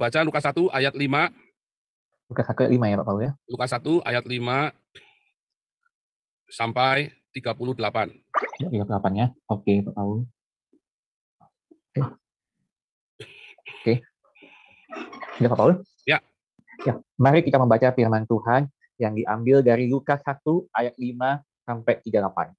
baca Lukas 1 ayat 5. Lukas 1 ayat 5 ya Pak Paul ya. Lukas 1 ayat 5 sampai 38. 38 ya. Oke Pak Paul. Oke. Ya Pak Paul? Ya. Ya, mari kita membaca firman Tuhan yang diambil dari Lukas 1 ayat 5 sampai 38.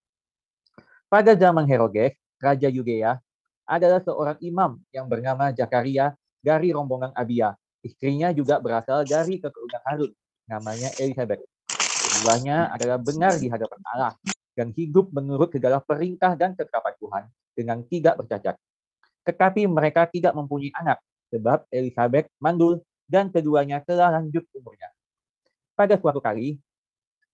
Pada zaman Herodes, Raja Yudea, adalah seorang imam yang bernama Zakaria dari rombongan Abia. Istrinya juga berasal dari keturunan Harun, namanya Elizabeth. Keduanya adalah benar di hadapan Allah dan hidup menurut segala perintah dan ketetapan Tuhan dengan tidak bercacat. Tetapi mereka tidak mempunyai anak, sebab Elizabeth mandul dan keduanya telah lanjut umurnya. Pada suatu kali,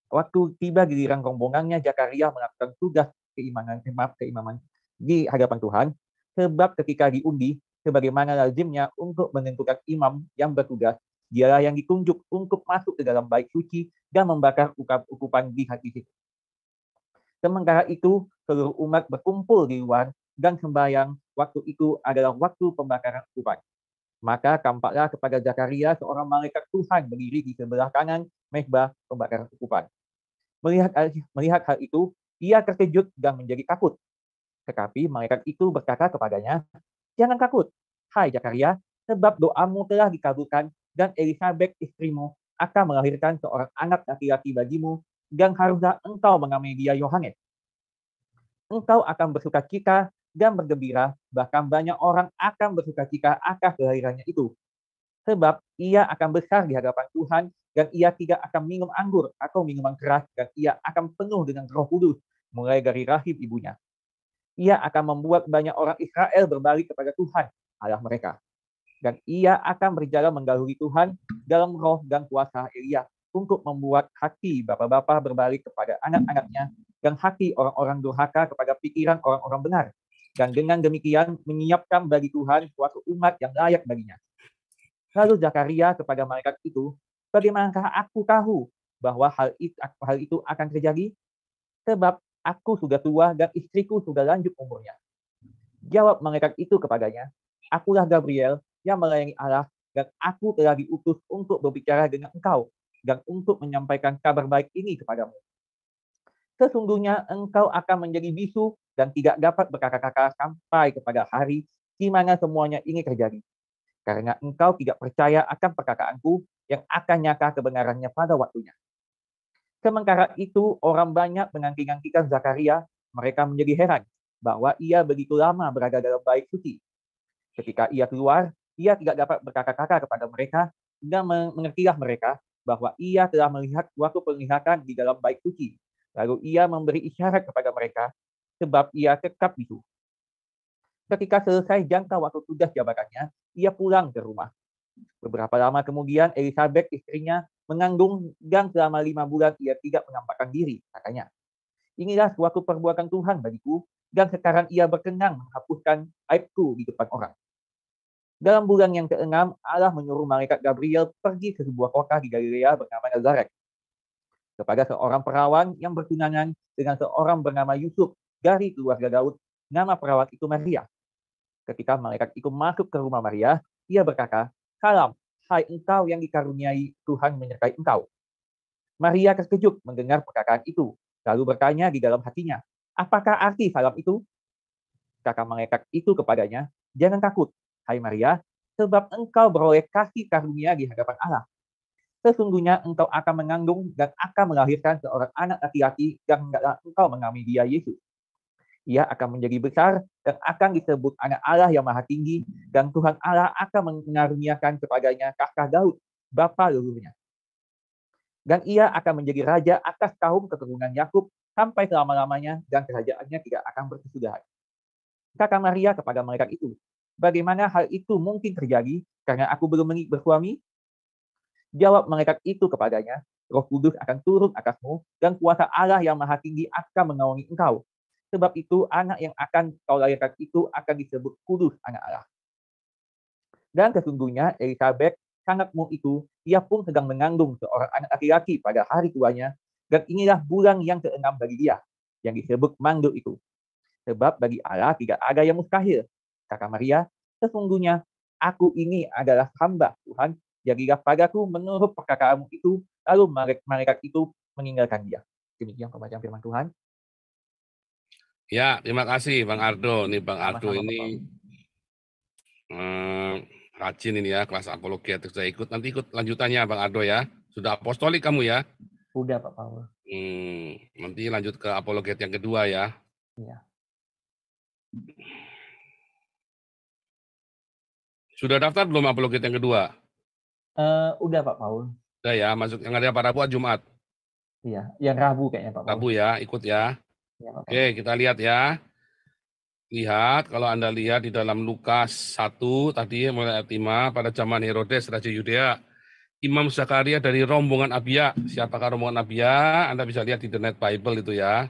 waktu tiba giliran rombongannya, Zakaria melakukan tugas keimaman di hadapan Tuhan, sebab ketika diundi, sebagaimana lazimnya untuk menentukan imam yang bertugas, dialah yang ditunjuk untuk masuk ke dalam bait suci dan membakar ukupan di hati situ. Sementara itu, seluruh umat berkumpul di luar dan sembahyang. Waktu itu adalah waktu pembakaran ukupan. Maka tampaklah kepada Zakaria seorang malaikat Tuhan berdiri di sebelah kanan mezbah pembakaran ukupan. Melihat hal itu, ia terkejut dan menjadi takut. Tetapi malaikat itu berkata kepadanya, "Jangan takut, hai Zakaria, sebab doamu telah dikabulkan dan Elizabeth istrimu akan melahirkan seorang anak laki-laki bagimu dan haruslah engkau menamai dia Yohanes. Engkau akan bersukacita dan bergembira, bahkan banyak orang akan bersukacita atas kelahirannya itu. Sebab ia akan besar di hadapan Tuhan dan ia tidak akan minum anggur atau minuman keras dan ia akan penuh dengan Roh Kudus mulai dari rahim ibunya. Ia akan membuat banyak orang Israel berbalik kepada Tuhan, Allah mereka. Dan ia akan berjalan mendahului Tuhan dalam roh dan kuasa Elia untuk membuat hati bapa-bapa berbalik kepada anak-anaknya dan hati orang-orang durhaka kepada pikiran orang-orang benar. Dan dengan demikian menyiapkan bagi Tuhan suatu umat yang layak baginya." Lalu Zakaria kepada malaikat itu, "Bagaimanakah aku tahu bahwa hal itu akan terjadi? Sebab aku sudah tua dan istriku sudah lanjut umurnya." Jawab malaikat itu kepadanya, "Akulah Gabriel yang melayani Allah dan aku telah diutus untuk berbicara dengan engkau dan untuk menyampaikan kabar baik ini kepadamu. Sesungguhnya engkau akan menjadi bisu dan tidak dapat berkata-kata sampai kepada hari di mana semuanya ini terjadi. Karena engkau tidak percaya akan perkataanku yang akan nyata kebenarannya pada waktunya." Sementara itu, orang banyak menanti-nantikan Zakaria. Mereka menjadi heran bahwa ia begitu lama berada dalam bait suci. Ketika ia keluar, ia tidak dapat berkata-kata kepada mereka dan mengertilah mereka bahwa ia telah melihat suatu penglihatan di dalam bait suci. Lalu ia memberi isyarat kepada mereka sebab ia tetap bisu. Ketika selesai jangka waktu tugas jabatannya, ia pulang ke rumah. Beberapa lama kemudian, Elizabeth istrinya mengandung dan selama 5 bulan ia tidak menampakkan diri, katanya. "Inilah suatu perbuatan Tuhan bagiku, dan sekarang ia berkenan menghapuskan aibku di depan orang." Dalam bulan yang ke-6, Allah menyuruh malaikat Gabriel pergi ke sebuah kota di Galilea bernama Nazaret, kepada seorang perawan yang bertunangan dengan seorang bernama Yusuf dari keluarga Daud. Nama perawan itu Maria. Ketika malaikat itu masuk ke rumah Maria, ia berkata, "Salam, hai engkau yang dikaruniai, Tuhan menyertai engkau." Maria terkejut mendengar perkataan itu, lalu bertanya di dalam hatinya, "Apakah arti salam itu?" Kata malaikat itu kepadanya, "Jangan takut, hai Maria, sebab engkau beroleh kasih karunia di hadapan Allah. Sesungguhnya engkau akan mengandung dan akan melahirkan seorang anak laki-laki dan hendaklah engkau menamai dia Yesus. Ia akan menjadi besar dan akan disebut anak Allah yang maha tinggi, dan Tuhan Allah akan mengaruniakan kepadanya tahta Daud, bapa leluhurnya. Dan ia akan menjadi raja atas kaum keturunan Yakub sampai selama-lamanya, dan kerajaannya tidak akan berkesudahan." Kata Maria kepada malaikat itu, "Bagaimana hal itu mungkin terjadi karena aku belum bersuami?" Jawab malaikat itu kepadanya, "Roh Kudus akan turun atasmu dan kuasa Allah yang maha tinggi akan menaungi engkau. Sebab itu anak yang akan kau lahirkan itu akan disebut kudus anak Allah. Dan sesungguhnya Elizabeth, sangatmu itu, ia pun sedang mengandung seorang anak laki-laki pada hari tuanya, dan inilah bulan yang ke-6 bagi dia, yang disebut mandul itu. Sebab bagi Allah tidak ada yang mustahil." Kata Maria, "Sesungguhnya aku ini adalah hamba Tuhan, jadilah padaku menurut perkataanmu itu, lalu malaikat itu meninggalkan dia. Demikian pembacaan firman Tuhan. Ya, terima kasih Bang Ardo. Nih Bang Ardo Sama-sama, Pak ini rajin ini ya, kelas apologetik saya ikut. Nanti ikut lanjutannya Bang Ardo ya. Sudah apostolik kamu ya. Udah Pak Paul. Nanti lanjut ke apologet yang kedua ya. Iya. Sudah daftar belum apologet yang kedua? Udah Pak Paul. Sudah ya, masuk yang ada pada buat Jumat. Iya, yang Rabu kayaknya Pak Paul. Rabu ya, ikut ya. Iya, Pak Paul. Oke, kita lihat ya. Lihat, kalau Anda lihat di dalam Lukas 1 tadi mulai ayat 5, pada zaman Herodes Raja Yudea, Imam Zakaria dari rombongan Abia. Siapakah rombongan Abia? Anda bisa lihat di The Net Bible itu ya.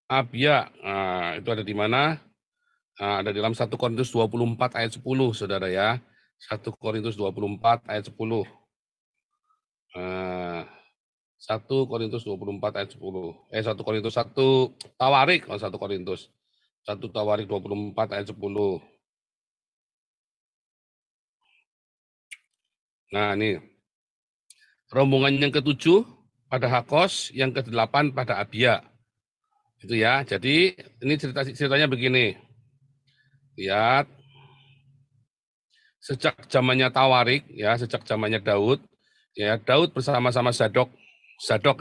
Abia, nah, itu ada di mana? Nah, ada di dalam 1 Korintus 24 ayat 10, saudara ya. 1 Korintus 24 ayat 10. Nah, 1 Korintus 24 ayat 10. 1 Korintus 1 Tawarik, 1 Korintus. 1 Tawarik 24 ayat 10. Nah, ini. Rombongan yang ke-7 pada Hakos, yang ke-8 pada Abia. Itu ya. Jadi ini ceritanya begini. Lihat. Sejak zamannya Tawarik ya, sejak zamannya Daud, ya Daud bersama-sama Zadok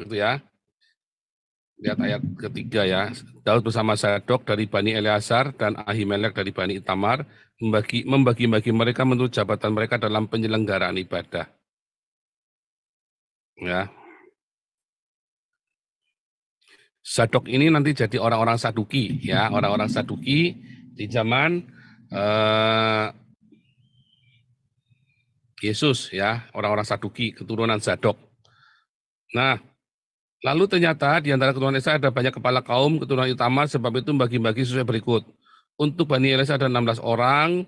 itu ya. Lihat ayat ketiga ya. Daud bersama Zadok dari Bani Eleazar dan Ahimelek dari Bani Itamar membagi-bagi mereka menurut jabatan mereka dalam penyelenggaraan ibadah. Ya. Zadok ini nanti jadi orang-orang Saduki ya, orang-orang Saduki di zaman Yesus ya, orang-orang Saduki, keturunan Zadok. Nah, lalu ternyata di antara keturunan Esa ada banyak kepala kaum keturunan Itamar, sebab itu bagi-bagi sesuai berikut. Untuk Bani Elisa ada 16 orang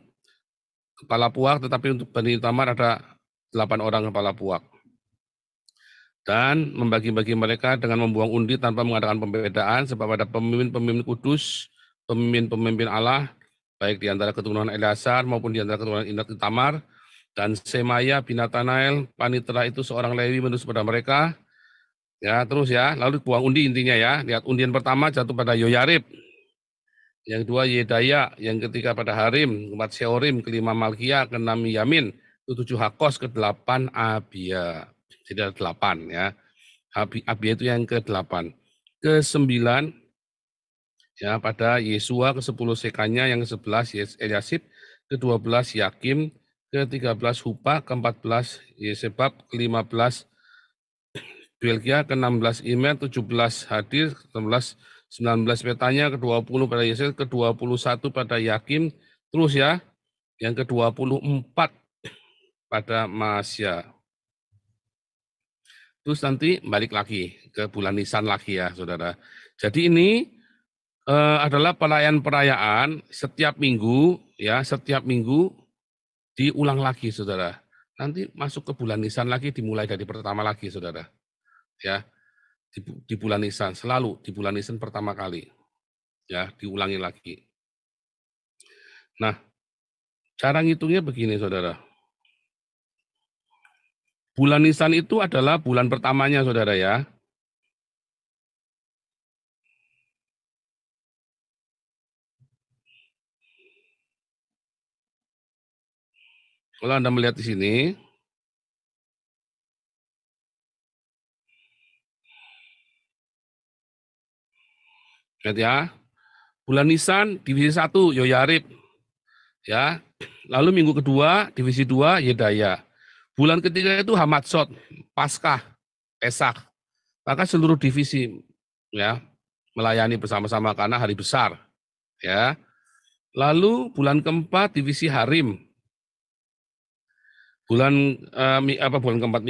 kepala puak, tetapi untuk Bani Itamar ada 8 orang kepala puak. Dan membagi-bagi mereka dengan membuang undi tanpa mengadakan pembedaan, sebab ada pemimpin-pemimpin kudus, pemimpin-pemimpin Allah, baik di antara keturunan Eleazar maupun di antara keturunan Itamar, dan Semaya bin Natanael, panitera itu seorang Lewi menurut pada mereka. Ya, terus ya, lalu buang undi intinya ya. Lihat, undian pertama jatuh pada Yoyarib, yang kedua Yedaya, yang ketiga pada Harim, keempat Seorim, kelima Malkia, keenam Yamin, ketujuh Hakos, ke-8 Abia. Jadi ada 8 ya. Abia itu yang ke-8. Ke-9 ya pada Yesua, ke-10 Sekanya, yang ke-11 Eliasib, ke-12 Yakim, ke-13 Hupa, ke-14 Yesebab, ke-15 Belgia, ke-16 Imer, 17 Hadir, ke-19 Petanya, ke-20 pada Yesel, ke-21 pada Yakim, terus ya, yang ke-24 pada Masya. Terus nanti balik lagi ke bulan Nisan lagi ya, saudara. Jadi ini adalah perayaan setiap minggu, ya, setiap minggu diulang lagi, saudara. Nanti masuk ke bulan Nisan lagi, dimulai dari pertama lagi, saudara. Ya, di bulan Nisan, selalu di bulan Nisan pertama kali. Ya, diulangi lagi. Nah, cara ngitungnya begini, saudara. Bulan Nisan itu adalah bulan pertamanya, saudara ya. Kalau Anda melihat di sini, lihat ya, bulan Nisan divisi 1 Yoyarib, ya. Lalu minggu kedua divisi 2 Yedaya. Bulan ketiga itu Hamatsot, Paskah, Pesak. Maka seluruh divisi ya melayani bersama-sama karena hari besar, ya. Lalu bulan keempat divisi Harim. Bulan keempat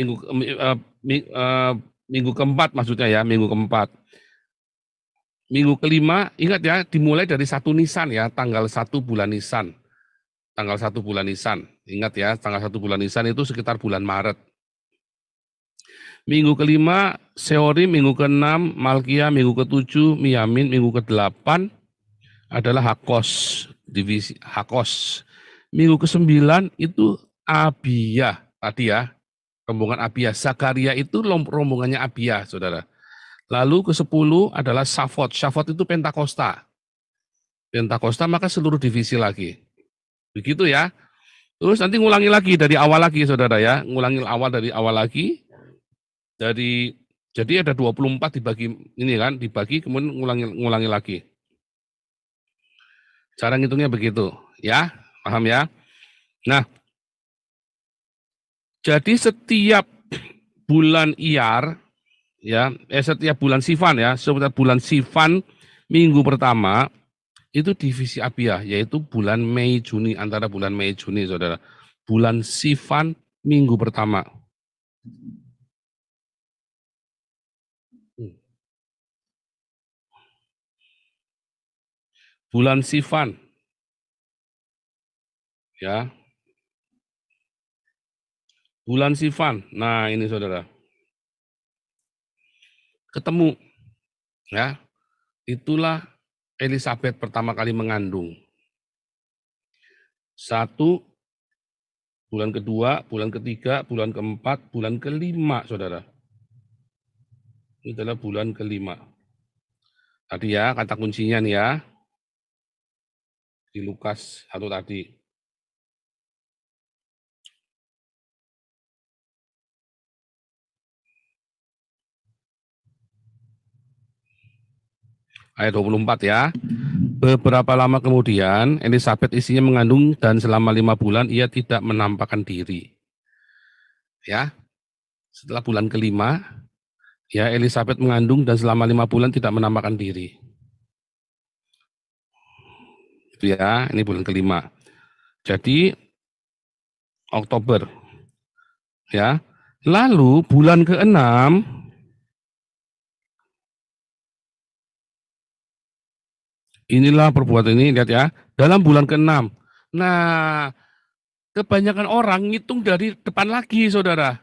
minggu keempat maksudnya ya, minggu keempat. Minggu kelima, ingat ya, dimulai dari 1 Nisan ya, tanggal 1 bulan Nisan. Tanggal 1 bulan Nisan. Ingat ya, tanggal 1 bulan Nisan itu sekitar bulan Maret. Minggu kelima, Seorim, minggu ke-6, Malkia, minggu ke-7, Miyamin, minggu ke-8 adalah Hakos. divisi Hakos. Minggu ke-9 itu Abiyah tadi ya, rombongan Abiyah. Zakaria itu rombongannya Abiyah, saudara. Lalu ke-10 adalah Safot. Safot itu Pentakosta. Pentakosta maka seluruh divisi lagi. Begitu ya. Terus nanti ngulangi lagi dari awal lagi, saudara ya. Ngulangi awal dari awal lagi. Jadi ada 24 dibagi ini kan, dibagi kemudian ngulangi lagi. Cara ngitungnya begitu, ya, paham ya? Nah, jadi setiap bulan Iyar, ya, setiap bulan Sivan ya, setiap bulan Sivan minggu pertama itu divisi Abiyah, yaitu bulan Mei Juni, antara bulan Mei Juni, saudara. Bulan Sivan minggu pertama. Bulan Sivan, ya, bulan Sivan. Nah ini saudara, ketemu, ya, itulah Elizabeth pertama kali mengandung. 1, bulan kedua, bulan ketiga, bulan keempat, bulan kelima, saudara. Ini adalah bulan kelima. Tadi ya, kata kuncinya nih ya, di Lukas 1 tadi. Ayat 24 ya. Beberapa lama kemudian, Elizabeth istrinya mengandung dan selama 5 bulan ia tidak menampakkan diri. Ya, setelah bulan kelima, ya Elizabeth mengandung dan selama 5 bulan tidak menampakkan diri. Itu ya, ini bulan kelima. Jadi Oktober. Ya. Lalu bulan ke-6 inilah perbuatan ini, lihat ya, dalam bulan ke-6. Nah, kebanyakan orang ngitung dari depan lagi, saudara.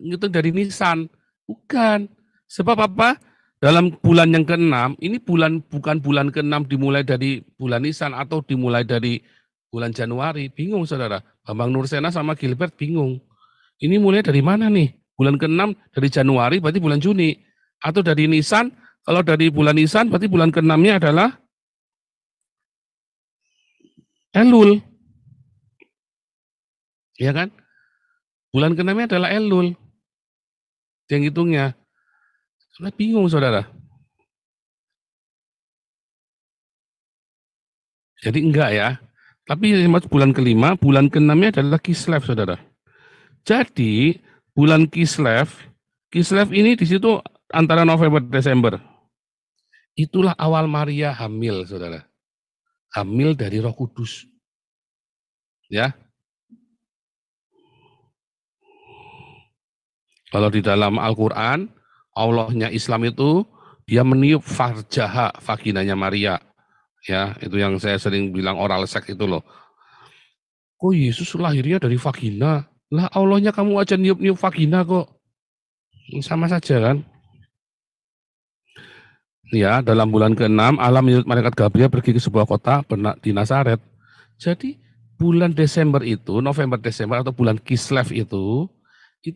Ngitung dari Nisan. Bukan. Sebab apa? Dalam bulan yang ke-6, ini bukan bulan ke-6 dimulai dari bulan Nisan atau dimulai dari bulan Januari. Bingung, saudara. Bambang Nursena sama Gilbert bingung. Ini mulai dari mana nih? Bulan ke-6 dari Januari berarti bulan Juni. Atau dari Nisan, kalau dari bulan Nisan berarti bulan ke-6-nya adalah Elul. Ya kan? Bulan ke-6-nya adalah Elul. Yang hitungnya. Sudah bingung, saudara. Jadi enggak ya. Tapi bulan kelima, bulan ke-6-nya adalah Kislev, saudara. Jadi bulan Kislev ini di situ antara November Desember. Itulah awal Maria hamil, saudara. Hamil dari Roh Kudus. Ya. Kalau di dalam Al-Quran, Allahnya Islam itu dia meniup farjaha, vaginanya Maria. Ya, itu yang saya sering bilang oral sex itu loh. Kok Yesus lahirnya dari vagina? Lah Allahnya kamu aja niup-niup vagina kok. Sama saja kan? Ya, dalam bulan ke-6 Allah menyuruh malaikat Gabriel pergi ke sebuah kota di Nazaret. Jadi bulan Desember itu, November Desember atau bulan Kislev itu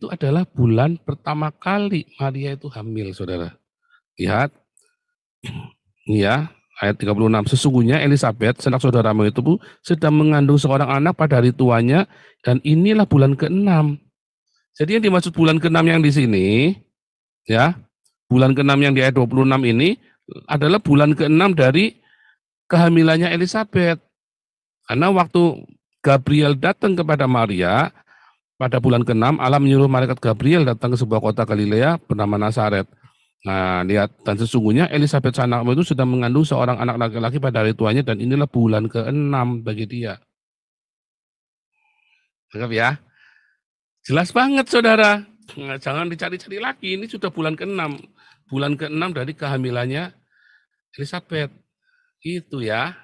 adalah bulan pertama kali Maria itu hamil, saudara. Lihat, ya, ayat 36. Sesungguhnya Elizabeth, sanak saudaramu itu sedang mengandung seorang anak pada hari tuanya, dan inilah bulan ke-6. Jadi yang dimaksud bulan ke-6 yang di sini, ya, bulan ke-6 yang di ayat 26 ini adalah bulan ke-6 dari kehamilannya Elizabeth. Karena waktu Gabriel datang kepada Maria, pada bulan ke-6, Allah menyuruh malaikat Gabriel datang ke sebuah kota Galilea bernama Nazaret. Nah, lihat, dan sesungguhnya Elizabeth anakmu itu sudah mengandung seorang anak laki-laki pada hari tuanya, dan inilah bulan ke-6 bagi dia. Anggap ya. Jelas banget, saudara. Nah, jangan dicari-cari lagi, ini sudah bulan ke-6. Bulan ke-6 dari kehamilannya Elizabeth. Itu ya.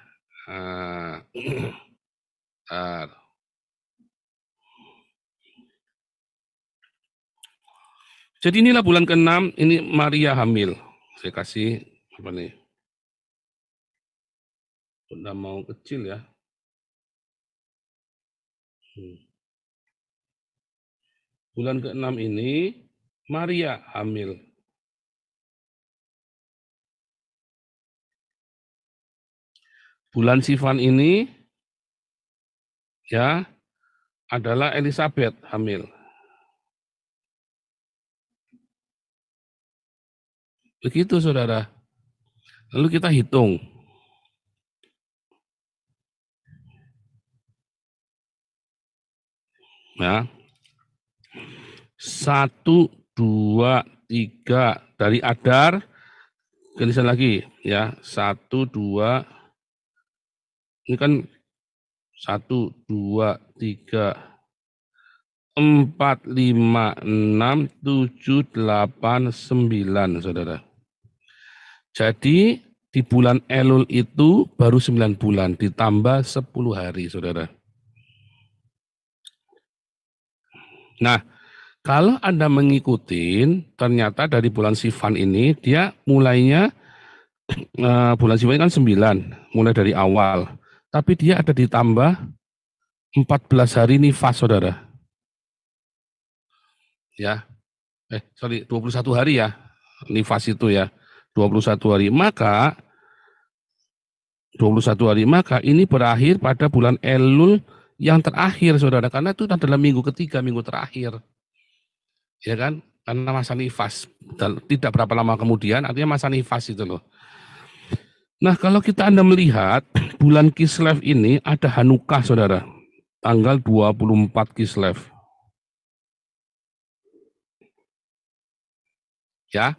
Jadi inilah bulan ke-6, ini Maria hamil. Saya kasih apa nih? Udah mau kecil ya. Bulan ke-6 ini Maria hamil. Bulan Sivan ini ya adalah Elizabeth hamil. Begitu saudara. Lalu kita hitung. Ya. 1, 2, 3 dari Adar. Tulisan lagi ya. 1, 2. Ini kan 1, 2, 3, 4, 5, 6, 7, 8, 9 saudara. Jadi di bulan Elul itu baru 9 bulan ditambah 10 hari saudara. Nah, kalau Anda mengikuti, ternyata dari bulan Sivan ini dia mulainya bulan Sivan ini kan 9, mulai dari awal. Tapi dia ada ditambah 14 hari nifas saudara. Ya. 21 hari ya. Nifas itu ya. 21 hari. Maka 21 hari maka ini berakhir pada bulan Elul yang terakhir saudara, karena itu adalah minggu ketiga, minggu terakhir ya kan, karena masa nifas dan tidak berapa lama kemudian artinya masa nifas itu loh. Nah kalau Anda melihat bulan Kislev ini ada Hanukkah saudara, tanggal 24 Kislev ya,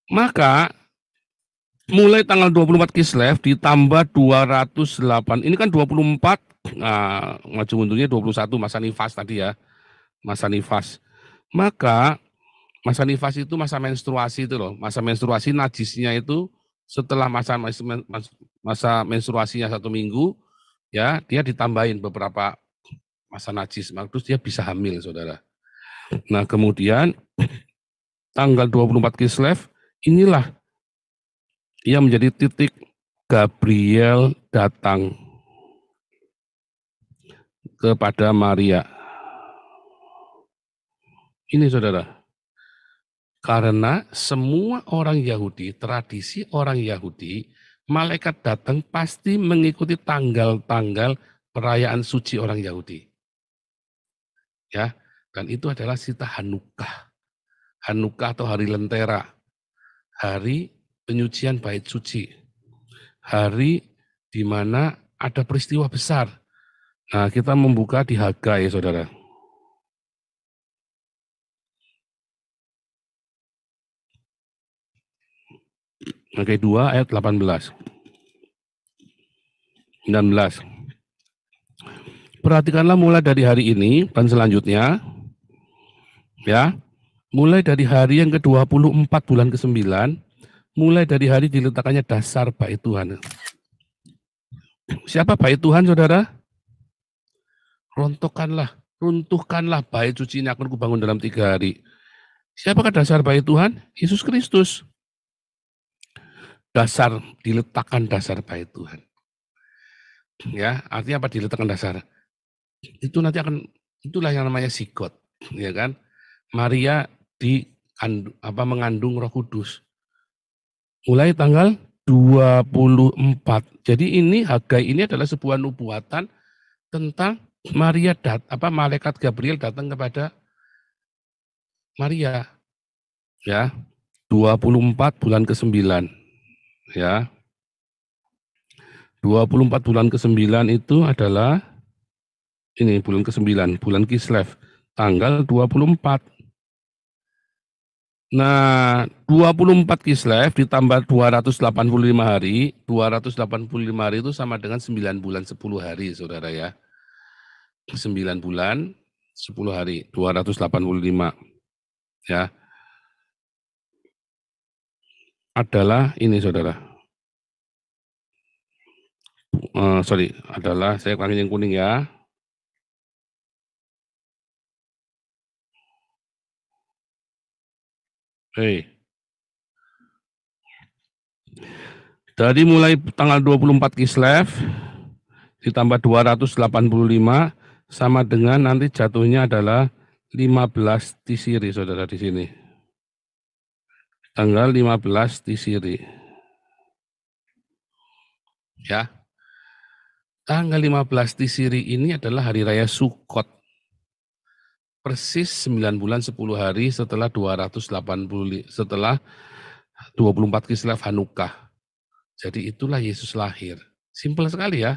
maka mulai tanggal 24 Kislev ditambah 208, ini kan 24, maju mundurnya 21 masa nifas tadi ya, masa nifas. Maka masa nifas itu masa menstruasi itu loh, masa menstruasi najisnya itu setelah masa menstruasinya 1 minggu, ya dia ditambahin beberapa masa najis, terus dia bisa hamil saudara. Nah kemudian tanggal 24 Kislev inilah yang menjadi titik Gabriel datang kepada Maria. Ini saudara, karena semua orang Yahudi, tradisi orang Yahudi, malaikat datang pasti mengikuti tanggal-tanggal perayaan suci orang Yahudi. Ya, dan itu adalah sita Hanukkah. Hanukkah atau hari lentera, hari penyucian bait suci. Hari di mana ada peristiwa besar. Nah, kita membuka di Hagai, saudara. Hagai 2 ayat 18. 19. Perhatikanlah mulai dari hari ini dan selanjutnya, ya, mulai dari hari yang ke-24 bulan ke-9, mulai dari hari diletakkannya dasar bait Tuhan. Siapa bait Tuhan, saudara? Runtuhkanlah bait suci ini akan kubangun dalam 3 hari. Siapakah dasar bait Tuhan? Yesus Kristus. Diletakkan dasar bait Tuhan. Ya, artinya apa diletakkan dasar? Itu nanti itulah yang namanya sigot, ya kan? Maria mengandung Roh Kudus. Mulai tanggal 24. Jadi ini Hagai ini adalah sebuah nubuatan tentang malaikat Gabriel datang kepada Maria. Ya. 24 bulan ke-9. Ya. 24 bulan ke-9 itu adalah ini bulan ke-9, bulan Kislev, tanggal 24. Nah, 24 Kislev ditambah 285 hari, 285 hari itu sama dengan 9 bulan 10 hari, saudara ya. 9 bulan 10 hari, 285. Ya. Adalah ini, saudara. Adalah, saya pakai yang kuning ya. Dari mulai tanggal 24 Kislev ditambah 285 sama dengan nanti jatuhnya adalah 15 Tisiri, saudara di sini. Tanggal 15 Tisiri. Ya. Tanggal 15 Tisiri ini adalah hari raya Sukkot. Persis 9 bulan 10 hari setelah 24 Kislev Hanukkah. Jadi itulah Yesus lahir. Simpel sekali ya,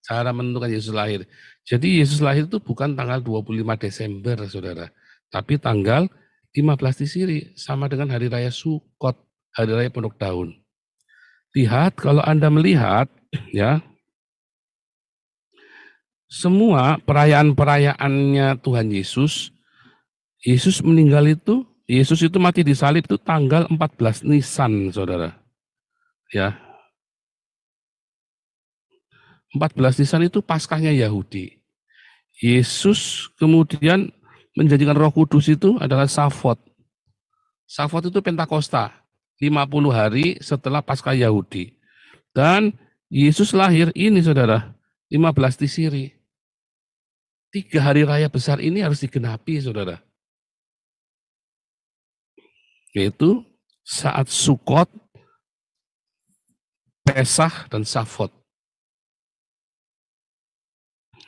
cara menentukan Yesus lahir. Jadi Yesus lahir itu bukan tanggal 25 Desember, saudara. Tapi tanggal 15 Tisiri, sama dengan hari raya Sukkot, hari raya penuh daun. Lihat, kalau Anda melihat, ya, semua perayaan-perayaannya Tuhan Yesus, Yesus meninggal itu, Yesus itu mati di salib itu tanggal 14 Nisan, saudara. Ya, 14 Nisan itu Paskahnya Yahudi. Yesus kemudian menjadikan Roh Kudus itu adalah Savot. Savot itu Pentakosta, 50 hari setelah Paskah Yahudi. Dan Yesus lahir ini, saudara, 15 Tisiri. 3 hari raya besar ini harus digenapi, saudara. Yaitu saat Sukot, Pesah, dan Savot.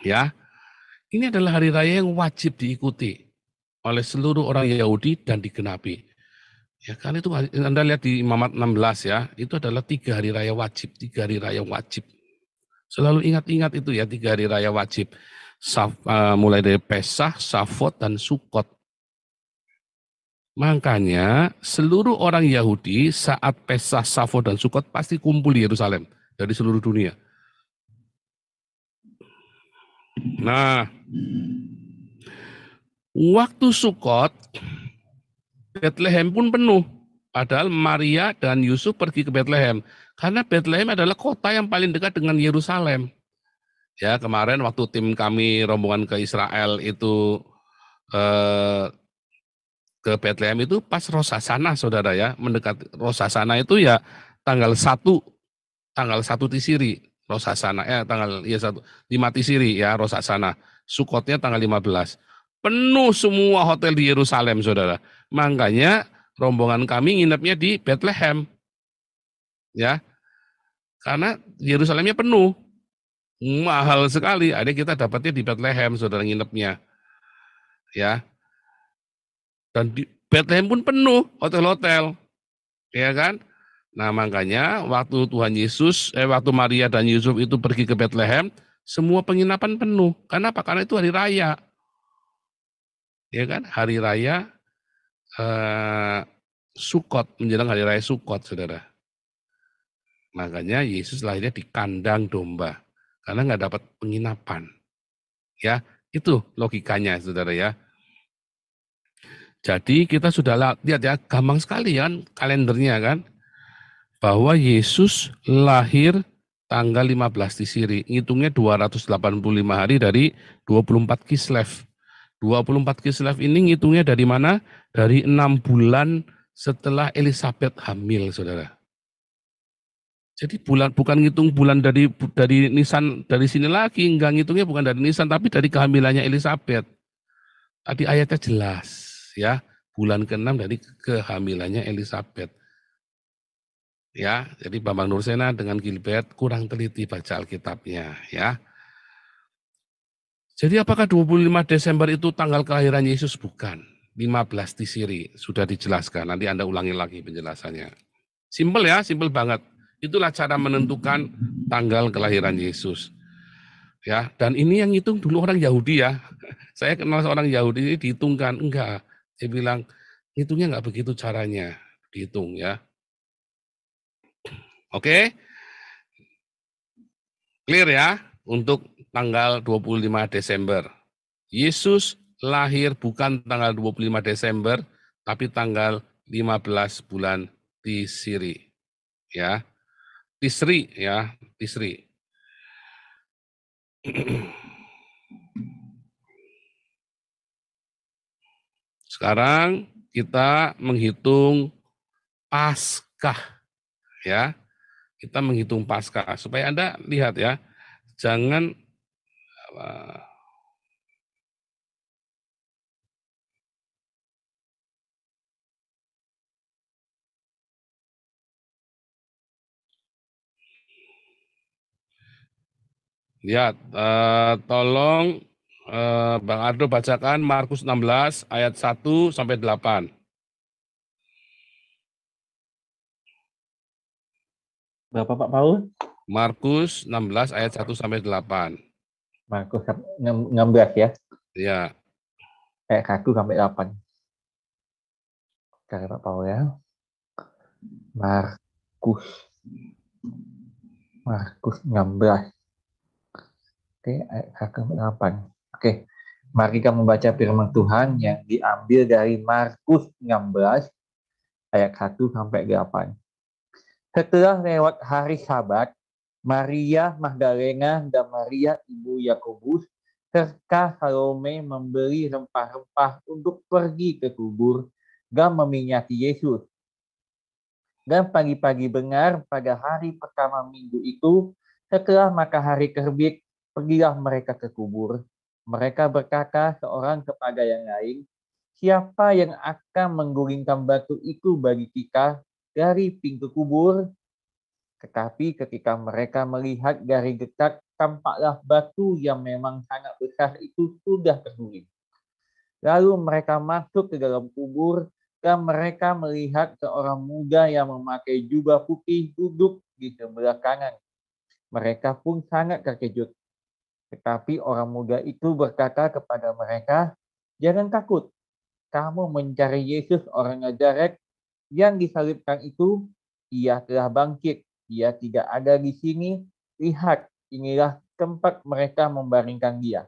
Ya, ini adalah hari raya yang wajib diikuti oleh seluruh orang Yahudi dan digenapi. Ya kan, itu Anda lihat di Imamat 16 ya, itu adalah 3 hari raya wajib, 3 hari raya wajib. Selalu ingat-ingat itu ya, 3 hari raya wajib. Mulai dari Pesah, Savot, dan Sukot. Makanya seluruh orang Yahudi saat Pesah, Savot, dan Sukot pasti kumpul di Yerusalem dari seluruh dunia. Nah, waktu Sukot, Bethlehem pun penuh. Padahal Maria dan Yusuf pergi ke Bethlehem. Karena Bethlehem adalah kota yang paling dekat dengan Yerusalem. Ya, kemarin waktu tim kami rombongan ke Israel itu ke Bethlehem itu pas Rosh Hashanah, saudara ya. Mendekat Rosh Hashanah itu ya tanggal 1 Tisiri. Rosh Hashanah ya tanggal 5 Tisiri ya Rosh Hashanah. Sukotnya tanggal 15. Penuh semua hotel di Yerusalem, saudara. Makanya rombongan kami nginepnya di Bethlehem. Ya. Karena Yerusalemnya penuh. Mahal sekali. Akhirnya kita dapatnya di Bethlehem, saudara, nginepnya. Ya. Dan di Bethlehem pun penuh hotel-hotel. Ya kan? Nah, makanya waktu waktu Maria dan Yusuf itu pergi ke Bethlehem, semua penginapan penuh. Karena apa? Karena itu hari raya. Ya kan? Hari raya Sukot, menjelang hari raya Sukot, saudara. Makanya Yesus lahirnya di kandang domba, karena nggak dapat penginapan. Ya, itu logikanya, saudara ya. Jadi kita sudah lihat ya, gampang sekali kan kalendernya kan, bahwa Yesus lahir tanggal 15 Tisiri, ngitungnya 285 hari dari 24 Kislev. 24 Kislev ini ngitungnya dari mana? Dari 6 bulan setelah Elizabeth hamil, saudara. Jadi bukan ngitung bulan dari Nisan dari sini lagi, enggak, ngitungnya bukan dari Nisan tapi dari kehamilannya Elizabeth. Tadi ayatnya jelas ya, bulan ke-6 dari kehamilannya Elizabeth. Ya, jadi Bambang Nursena dengan Gilbert kurang teliti baca Alkitabnya ya. Jadi apakah 25 Desember itu tanggal kelahiran Yesus? Bukan. 15 Tisiri sudah dijelaskan. Nanti Anda ulangi lagi penjelasannya. Simpel ya, simpel banget. Itulah cara menentukan tanggal kelahiran Yesus. Ya, dan ini yang hitung dulu orang Yahudi ya. Saya kenal seorang Yahudi ini dihitungkan, enggak. Dia bilang, hitungnya enggak begitu caranya, dihitung ya. Oke? Clear ya untuk tanggal 25 Desember. Yesus lahir bukan tanggal 25 Desember, tapi tanggal 15 bulan Tisri. Ya. Tisri ya, Tisri. Sekarang kita menghitung Paskah ya. kita menghitung pasca supaya Anda lihat ya, jangan lihat, tolong Bang Ardo bacakan Markus 16 ayat 1 sampai 8. Berapa Pak Paul? Markus 16 ayat 1 sampai 8. Markus 16 ya. Ya. Ayat 1 sampai 8. Oke Pak Paul ya. Markus 16. Oke, ayat 1 sampai 8. Oke. Mari kita membaca firman Tuhan yang diambil dari Markus 16 ayat 1 sampai 8. Setelah lewat hari Sabat, Maria Magdalena dan Maria ibu Yakobus serta Salome membeli rempah-rempah untuk pergi ke kubur dan meminyaki Yesus. Dan pagi-pagi benar pada hari pertama minggu itu, setelah matahari terbit, pergilah mereka ke kubur. Mereka berkata seorang kepada yang lain, siapa yang akan menggulingkan batu itu bagi kita dari pintu kubur? Tetapi ketika mereka melihat dari dekat, tampaklah batu yang memang sangat besar itu sudah terguling. Lalu mereka masuk ke dalam kubur dan mereka melihat seorang muda yang memakai jubah putih duduk di sebelah kanan. Mereka pun sangat terkejut. Tetapi orang muda itu berkata kepada mereka, jangan takut, kamu mencari Yesus orang Nazaret yang disalibkan itu. Ia telah bangkit, dia tidak ada di sini. Lihat, inilah tempat mereka membaringkan dia.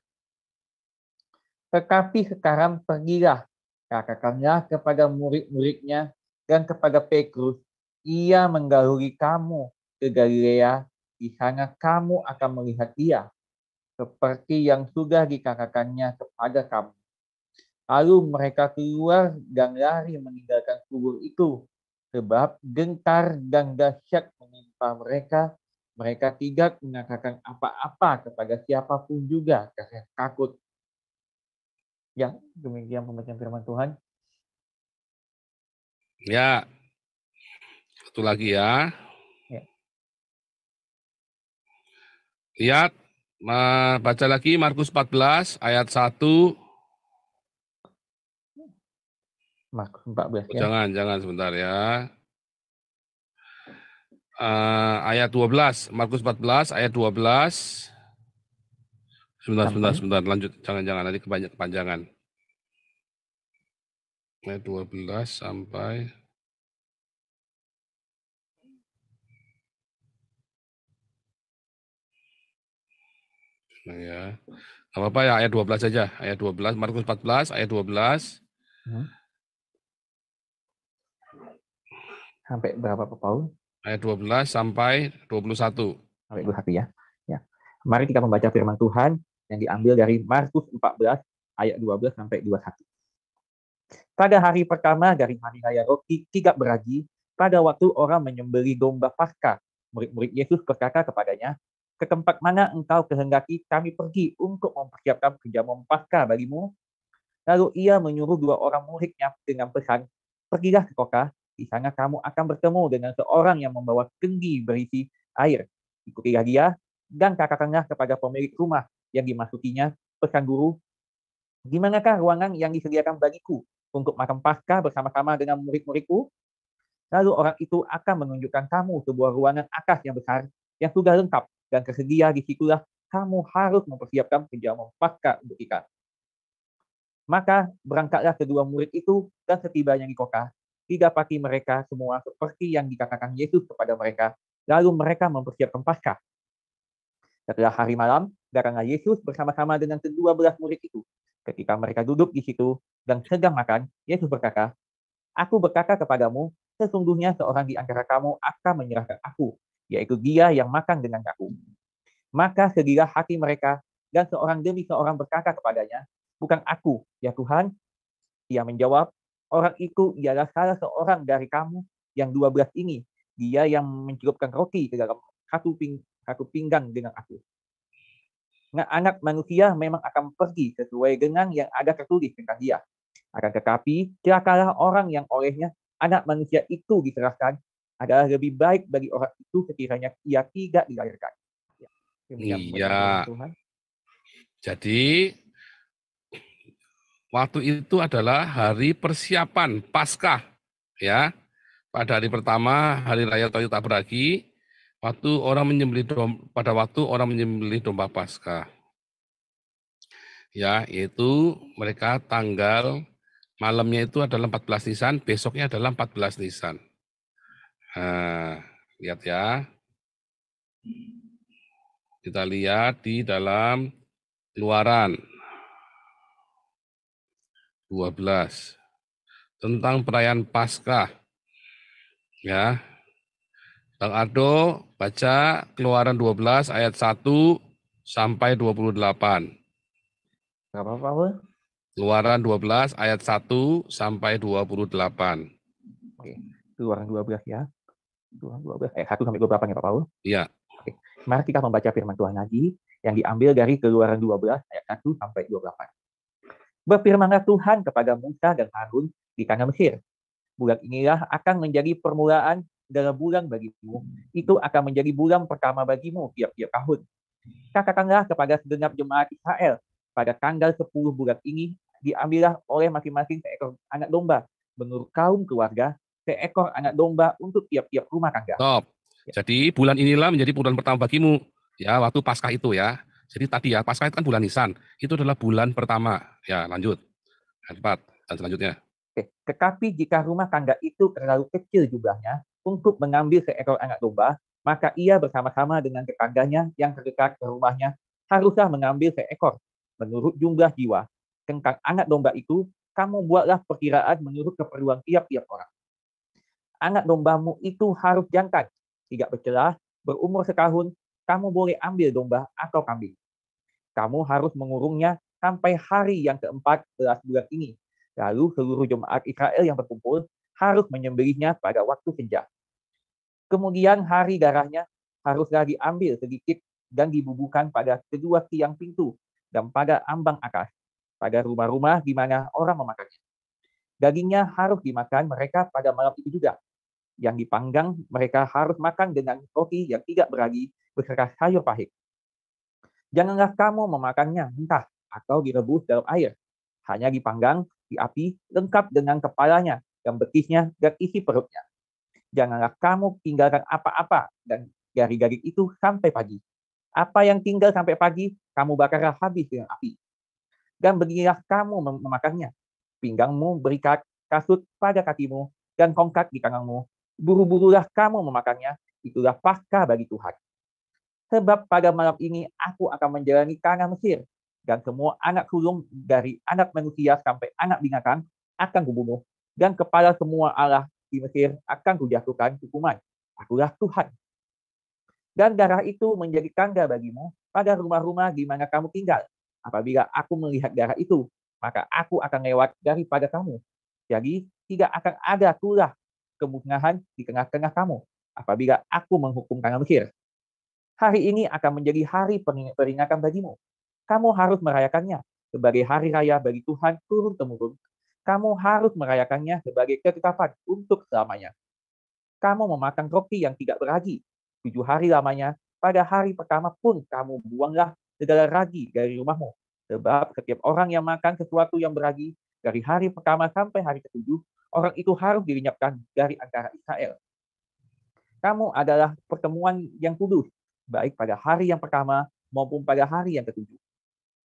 Tetapi sekarang pergilah, katakanlah kepada murid-muridnya dan kepada Petrus, ia mendahului kamu ke Galilea, di sana kamu akan melihat dia, seperti yang sudah dikatakannya kepada kamu. Lalu mereka keluar dan lari meninggalkan kubur itu, sebab gentar dan dahsyat menimpa mereka. Mereka tidak mengatakan apa-apa kepada siapapun juga karena takut. Ya, demikian pembacaan firman Tuhan. Ya. Satu lagi ya. Ya. Lihat, baca lagi Markus 14 ayat 1. Markus 14 ya. Jangan sebentar ya. Ayat 12, Markus 14 ayat 12. Sebentar, lanjut. Jangan nanti kepanjangan. Ayat 12 sampai nah ya. Gak apa-apa ya, ayat 12 saja. Ayat 12, Markus 14 ayat 12. Sampai berapa Pak Paul? Ayat 12 sampai 21. Sampai 21 ya. Ya. Mari kita membaca firman Tuhan yang diambil dari Markus 14 ayat 12 sampai 21. Pada hari pertama dari hari raya roti tidak beraji, pada waktu orang menyembelih domba Paskah, murid-murid Yesus berkata kepadanya, ke tempat mana engkau kehendaki kami pergi untuk mempersiapkan perjamuan Paskah bagimu? Lalu ia menyuruh dua orang muridnya dengan pesan, pergilah ke kota, di sana kamu akan bertemu dengan seorang yang membawa kendi berisi air. Ikutilah dia dan katakanlah kepada pemilik rumah yang dimasukinya, pesan guru, di manakah ruangan yang disediakan bagiku untuk makan Paskah bersama-sama dengan murid-muridku? Lalu orang itu akan menunjukkan kamu sebuah ruangan atas yang besar yang sudah lengkap dan tersedia di situlah kamu harus mempersiapkan perjamuan Paskah untuk kita. Maka berangkatlah kedua murid itu dan setibanya di kota, didapati mereka semua seperti yang dikatakan Yesus kepada mereka. Lalu mereka mempersiapkan Paskah. Setelah hari malam, datanglah Yesus bersama-sama dengan ke-12 murid itu. Ketika mereka duduk di situ dan sedang makan, Yesus berkata, Aku berkata kepadamu, sesungguhnya seorang di antara kamu akan menyerahkan aku, yaitu dia yang makan dengan aku. Maka sedihlah hati mereka, dan seorang demi seorang berkata kepadanya, bukan aku, ya Tuhan. Ia menjawab, orang itu ialah salah seorang dari kamu yang 12 ini. Dia yang mencelupkan roti ke dalam satu pinggang dengan aku. Nah, anak manusia memang akan pergi sesuai dengan yang ada tertulis tentang dia. Akan tetapi, celakalah orang yang olehnya anak manusia itu diserahkan, adalah lebih baik bagi orang itu sekiranya ia tidak dilahirkan. Ya, demikian pembacaan firman Iya. Tuhan. Jadi waktu itu adalah hari persiapan Paskah, ya. Pada hari pertama, hari raya Toyota Beragi, pada waktu orang menyembelih domba Paskah. Ya, yaitu mereka tanggal malamnya itu adalah 14 Nisan, besoknya adalah 14 Nisan. Nah, lihat ya. Kita lihat di dalam Keluaran 12 tentang perayaan Paskah. Ya, Bang Ardo baca Keluaran 12 ayat 1 sampai 28. Berapa, Pak? Keluaran 12 ayat 1 sampai 28. Oke, Keluaran 12 ya. Keluaran 12 ayat 1 sampai 28 ya Pak Paul. Iya. Oke. Mari kita membaca firman Tuhan lagi yang diambil dari Keluaran 12 ayat 1 sampai 28. Berfirmanlah Tuhan kepada Musa dan Harun di tanah Mesir. Bulan inilah akan menjadi permulaan dalam bulan bagimu. Itu akan menjadi bulan pertama bagimu tiap-tiap tahun. Katakanlah kepada segenap jemaat Israel, pada tanggal 10 bulan ini, diambillah oleh masing-masing seekor anak domba. Menurut kaum keluarga, seekor anak domba untuk tiap-tiap rumah tangga. Stop. Jadi bulan inilah menjadi bulan pertama bagimu. Ya, waktu Paskah itu ya. Jadi tadi ya, Paskah itu kan bulan Nisan. Itu adalah bulan pertama. Ya, lanjut. Ayat 4 dan selanjutnya. Oke. Tetapi jika rumah tangga itu terlalu kecil jumlahnya untuk mengambil seekor anak domba, maka ia bersama-sama dengan tetangganya yang terdekat ke rumahnya haruslah mengambil seekor. Menurut jumlah jiwa, tentang anak domba itu, kamu buatlah perkiraan menurut keperluan tiap-tiap orang. Anak dombamu itu harus jantan, tidak bercelah, berumur setahun, kamu boleh ambil domba atau kambing. Kamu harus mengurungnya sampai hari yang ke-14 bulan ini. Lalu seluruh jemaat Israel yang berkumpul harus menyembelihnya pada waktu senja. Kemudian hari darahnya haruslah diambil sedikit dan dibubuhkan pada kedua tiang pintu dan pada ambang atas, pada rumah-rumah di mana orang memakannya. Dagingnya harus dimakan mereka pada malam itu juga. Yang dipanggang mereka harus makan dengan roti yang tidak beragi beserta sayur pahit. Janganlah kamu memakannya mentah atau direbus dalam air. Hanya dipanggang di api lengkap dengan kepalanya dan betisnya dan isi perutnya. Janganlah kamu tinggalkan apa-apa dan garing-garing itu sampai pagi. Apa yang tinggal sampai pagi, kamu bakarlah habis dengan api. Dan beginilah kamu memakannya. Pinggangmu berikat, kasut pada kakimu, dan tongkat di tanganmu. Buru-burulah kamu memakannya, itulah Paskah bagi Tuhan. Sebab pada malam ini aku akan menjalani tanah Mesir, dan semua anak sulung dari anak manusia sampai anak binatang akan kubunuh, dan kepala semua Allah di Mesir akan kujatuhkan hukuman. Akulah Tuhan. Dan darah itu menjadi tanda bagimu pada rumah-rumah di mana kamu tinggal. Apabila aku melihat darah itu, maka aku akan lewat daripada kamu. Jadi tidak akan ada tulah kemusnahan di tengah-tengah kamu apabila aku menghukum tanah Mesir. Hari ini akan menjadi hari peringatan bagimu. Kamu harus merayakannya sebagai hari raya bagi Tuhan turun-temurun. Kamu harus merayakannya sebagai ketetapan untuk selamanya. Kamu memakan roti yang tidak beragi 7 hari lamanya. Pada hari pertama pun kamu buanglah segala ragi dari rumahmu. Sebab setiap orang yang makan sesuatu yang beragi dari hari pertama sampai hari ke-7, orang itu harus dilenyapkan dari antara Israel. Kamu adalah pertemuan yang kudus, baik pada hari yang pertama maupun pada hari yang ke-7.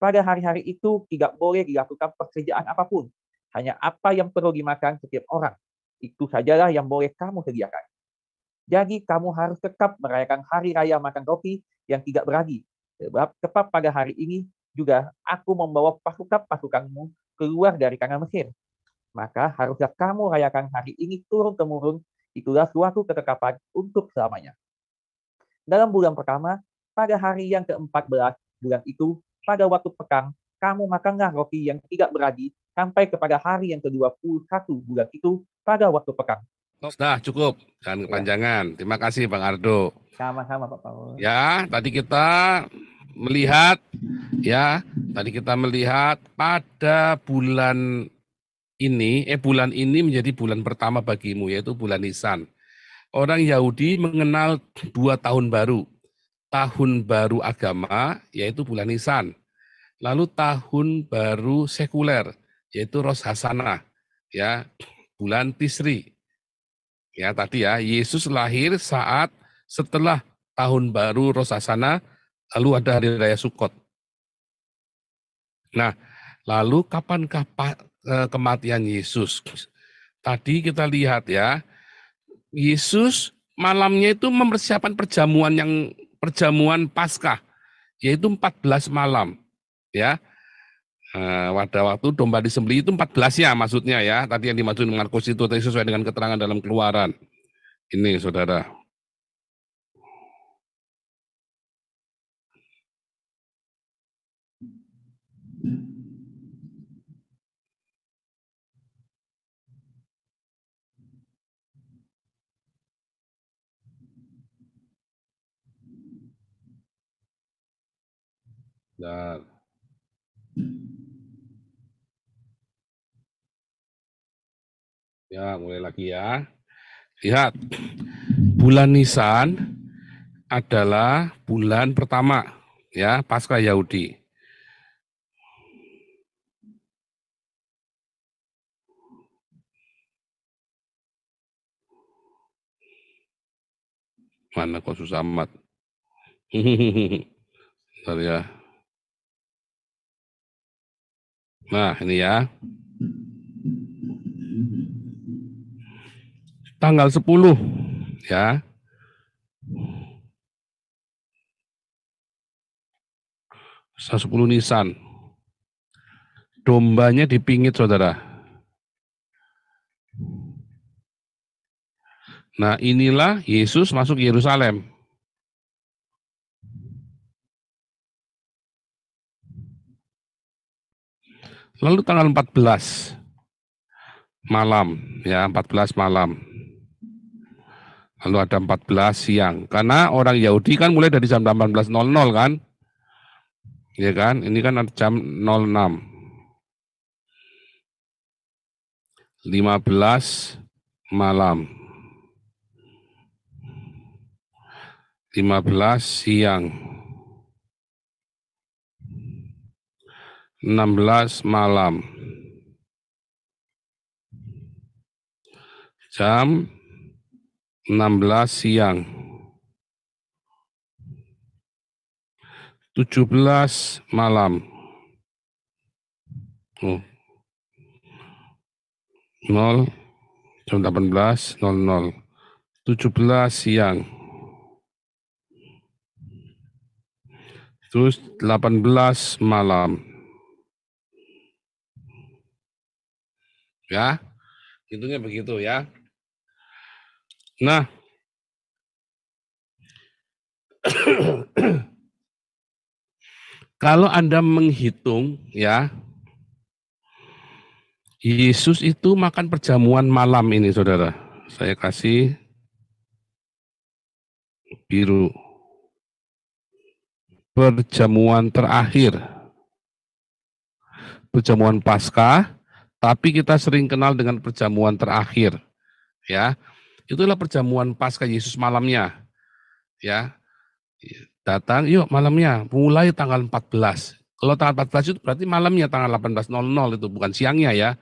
Pada hari-hari itu tidak boleh dilakukan pekerjaan apapun. Hanya apa yang perlu dimakan setiap orang. Itu sajalah yang boleh kamu sediakan. Jadi kamu harus tetap merayakan hari raya makan roti yang tidak beragi. Sebab tepat pada hari ini juga aku membawa pasukan-pasukanmu keluar dari tanah Mesir. Maka haruslah kamu rayakan hari ini turun-temurun. Itulah suatu ketetapan untuk selamanya. Dalam bulan pertama, pada hari yang ke-14 bulan itu, pada waktu pekan, kamu makanlah roti yang tidak beragi sampai kepada hari yang ke-21 bulan itu pada waktu pekan. Sudah cukup, jangan kepanjangan. Terima kasih Bang Ardo. Sama-sama Pak Paul. Ya, tadi kita melihat pada bulan ini menjadi bulan pertama bagimu, yaitu bulan Nisan. Orang Yahudi mengenal 2 tahun baru. Tahun baru agama, yaitu bulan Nisan. Lalu tahun baru sekuler, yaitu Rosh Hashanah, ya, bulan Tisri. Ya, tadi ya, Yesus lahir saat setelah tahun baru Rosh Hashanah, lalu ada hari raya Sukkot. Nah, lalu kapankah kematian Yesus? Tadi kita lihat ya, Yesus malamnya itu mempersiapkan perjamuan Paskah, yaitu 14 malam. Ya, pada waktu domba disembelih itu 14-nya maksudnya ya. Tadi yang dimaksud Markus itu tadi sesuai dengan keterangan dalam Keluaran. Ini saudara. Dan ya, mulai lagi ya. Lihat, bulan Nisan adalah bulan pertama ya Paskah Yahudi. Mana kok susah amat. Bentar ya. Nah, ini ya. Tanggal 10 ya. 10 Nisan. Dombanya dipingit, saudara. Nah, inilah Yesus masuk Yerusalem. Lalu tanggal 14 malam, ya 14 malam. Lalu ada 14 siang. Karena orang Yahudi kan mulai dari jam 18.00 kan. Ya kan? Ini kan jam 06. 15 malam. 15 siang. 16 malam. Jam 16 siang. 17 malam. 0 jam 18.00. 17 siang. Terus 18 malam. Ya, hitungnya begitu ya. Nah, kalau Anda menghitung ya, Yesus itu makan perjamuan malam ini, saudara. Saya kasih biru. Perjamuan terakhir. Perjamuan Paskah, tapi kita sering kenal dengan perjamuan terakhir. Ya, itulah perjamuan Paskah Yesus malamnya. Ya, datang, yuk malamnya, mulai tanggal 14. Kalau tanggal 14 itu berarti malamnya tanggal 18.00 itu, bukan siangnya ya.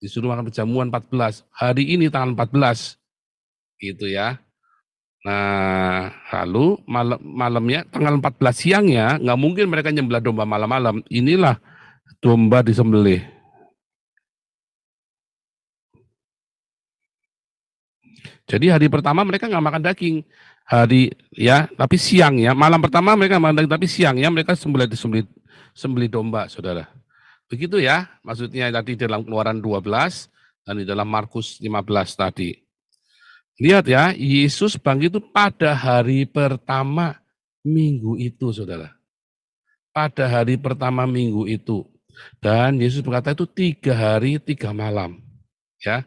Disuruh makan perjamuan 14. Hari ini tanggal 14. Gitu ya. Nah, lalu malamnya tanggal 14 siangnya, nggak mungkin mereka nyembelih domba malam-malam. Inilah domba disembelih. Jadi hari pertama mereka nggak makan daging. Tapi siang ya, malam pertama mereka makan daging, tapi siangnya mereka sembelih domba, saudara. Begitu ya, maksudnya tadi dalam Keluaran 12 dan di dalam Markus 15 tadi. Lihat ya, Yesus bangkit itu pada hari pertama minggu itu, saudara. Pada hari pertama minggu itu. Dan Yesus berkata itu 3 hari 3 malam. Ya,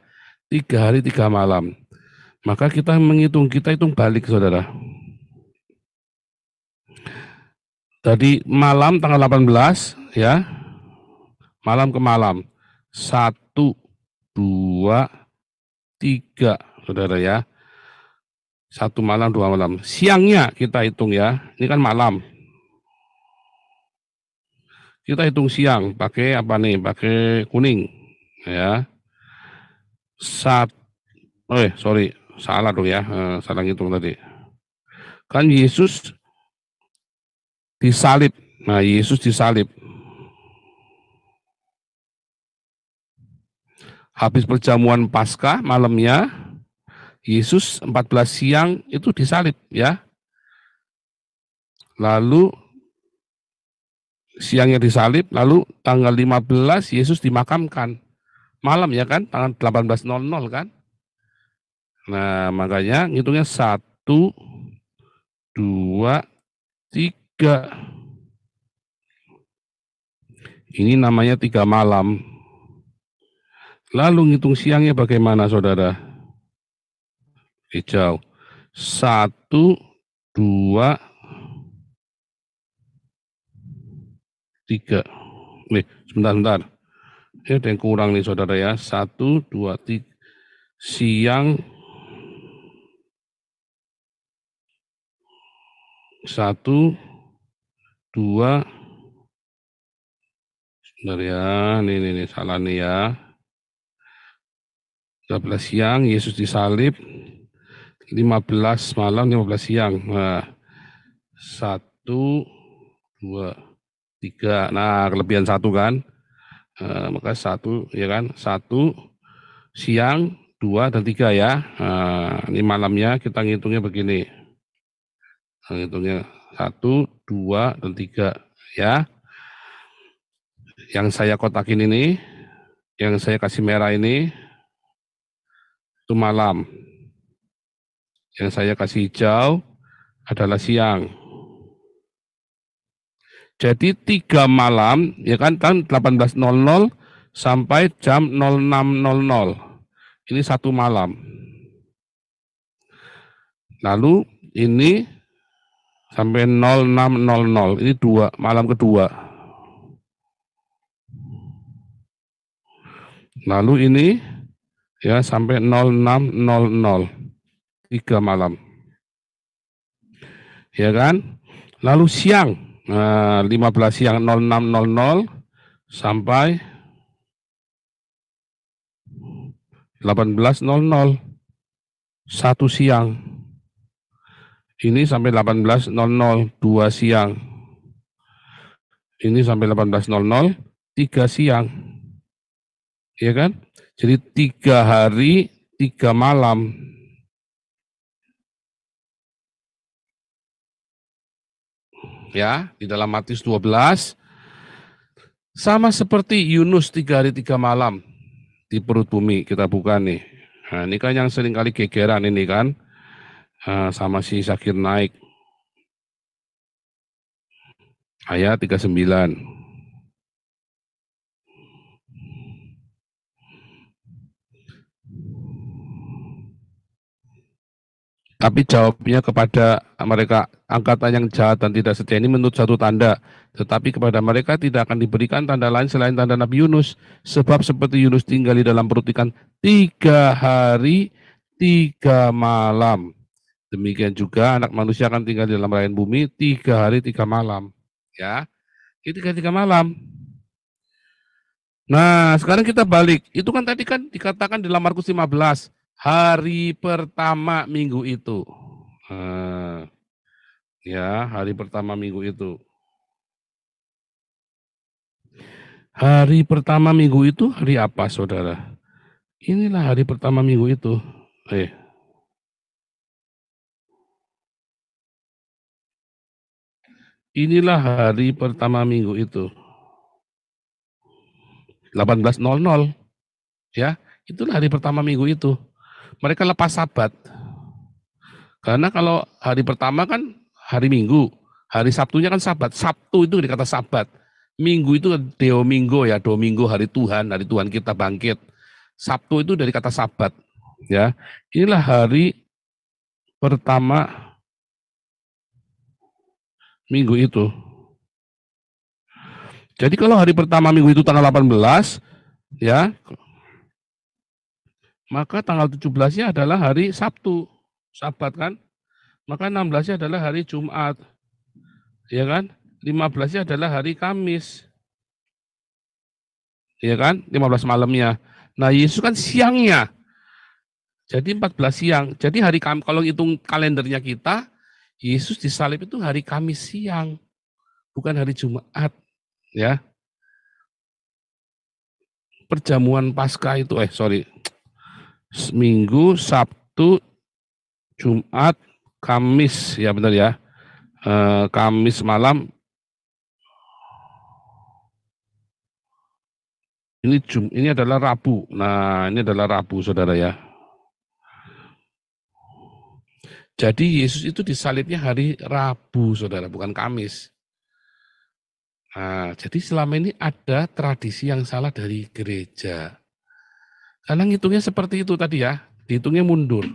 3 hari 3 malam. Maka kita hitung balik, saudara. Tadi malam tanggal 18, ya, malam ke malam. 1, 2, 3, saudara ya. 1 malam, 2 malam. Siangnya kita hitung ya, ini kan malam. Kita hitung siang, pakai apa nih? Pakai kuning, ya. Sorry, salah dong ya, salah ngitung tadi. Kan Yesus disalib. Nah, Yesus disalib. Habis perjamuan Paskah malamnya, Yesus 14 siang itu disalib ya. Lalu siangnya disalib, lalu tanggal 15 Yesus dimakamkan. Malam ya kan, tanggal 18.00 kan. Nah, makanya ngitungnya 1, 2, 3. Ini namanya 3 malam. Lalu ngitung siangnya bagaimana, saudara? Hijau. 1, 2, 3. Nih, sebentar. Ini ada yang kurang nih, saudara ya. 1, 2, 3. Siang 1, 2. Sebentar ya, nih salah nih ya. 13 siang Yesus disalib, 15 malam, 15 siang. Nah, 1, 2, 3. Nah, kelebihan 1 kan. Maka 1 ya kan, 1 siang, 2 dan 3 ya. Nah, ini malamnya kita ngitungnya begini. Ngitungnya 1, 2 dan 3 ya. Yang saya kotakin ini, yang saya kasih merah ini itu malam. Yang saya kasih hijau adalah siang. Jadi 3 malam, ya kan, 18.00 sampai jam 06.00. Ini 1 malam. Lalu ini sampai 06.00, ini 2, malam kedua. Lalu ini ya sampai 06.00, 3 malam. Ya kan? Lalu siang, 15 siang 06.00 sampai 18.00, 1 siang. Ini sampai 18.00, 2 siang. Ini sampai 18.00, 3 siang. Ya kan? Jadi 3 hari, 3 malam. Ya, di dalam Matius 12 sama seperti Yunus 3 hari 3 malam di perut bumi. Kita buka nih. Nah, ini kan yang sering kali gegeran ini kan, sama si Zakir Naik. Ayat 39. Tapi jawabnya kepada mereka, angkatan yang jahat dan tidak setia ini menurut satu tanda. Tetapi kepada mereka tidak akan diberikan tanda lain selain tanda Nabi Yunus. Sebab seperti Yunus tinggal di dalam perut ikan 3 hari, 3 malam. Demikian juga anak manusia akan tinggal di dalam rakyat bumi 3 hari, 3 malam. Ya, 3 malam. Nah, sekarang kita balik. Itu kan tadi kan dikatakan dalam Markus 15. Hari pertama minggu itu. Ya, hari pertama minggu itu. Hari pertama minggu itu hari apa, saudara? Inilah hari pertama minggu itu. Inilah hari pertama minggu itu. 18.00. Ya, itulah hari pertama minggu itu. Mereka lepas Sabat. Karena kalau hari pertama kan hari Minggu, hari Sabtunya kan Sabat. Sabtu itu dikata Sabat. Minggu itu Domingo ya, Domingo hari Tuhan kita bangkit. Sabtu itu dari kata Sabat. Ya, inilah hari pertama minggu itu. Jadi kalau hari pertama minggu itu tanggal 18, ya, maka tanggal 17-nya adalah hari Sabtu, Sabat kan? Maka 16-nya adalah hari Jumat, ya kan? 15-nya adalah hari Kamis, ya kan? 15 malamnya. Nah, Yesus kan siangnya. Jadi 14 siang. Jadi hari Kamis, kalau hitung kalendernya kita, Yesus disalib itu hari Kamis siang, bukan hari Jumat, ya. Perjamuan Paskah itu, Minggu, Sabtu, Jumat, Kamis, ya benar ya. Kamis malam, ini adalah Rabu. Nah, ini adalah Rabu, saudara ya. Jadi Yesus itu disalibnya hari Rabu, saudara, bukan Kamis. Nah, jadi selama ini ada tradisi yang salah dari gereja. Karena ngitungnya seperti itu tadi ya, dihitungnya mundur.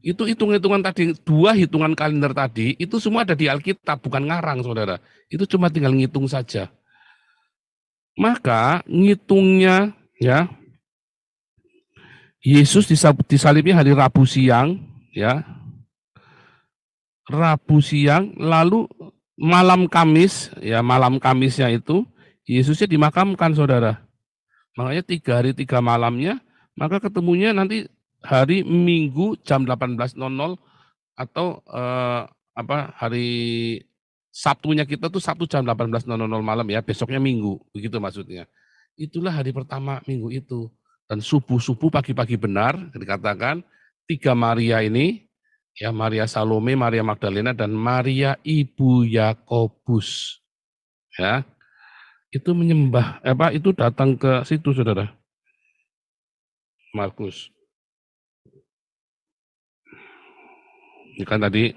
Itu hitung-hitungan tadi, dua hitungan kalender tadi, itu semua ada di Alkitab, bukan ngarang, saudara. Itu cuma tinggal ngitung saja. Maka ngitungnya, ya, Yesus disalibnya hari Rabu siang, ya, Rabu siang, lalu malam Kamis, ya malam Kamisnya itu Yesusnya dimakamkan, saudara. Makanya 3 hari 3 malamnya, maka ketemunya nanti hari Minggu jam 18.00 atau hari Sabtunya kita tuh Sabtu jam 18.00 malam ya, besoknya Minggu, begitu maksudnya. Itulah hari pertama minggu itu. Dan subuh-subuh pagi-pagi benar dikatakan 3 Maria ini, ya Maria Salome, Maria Magdalena, dan Maria Ibu Yakobus. Ya, itu menyembah, itu datang ke situ, saudara. Markus. Ini kan tadi,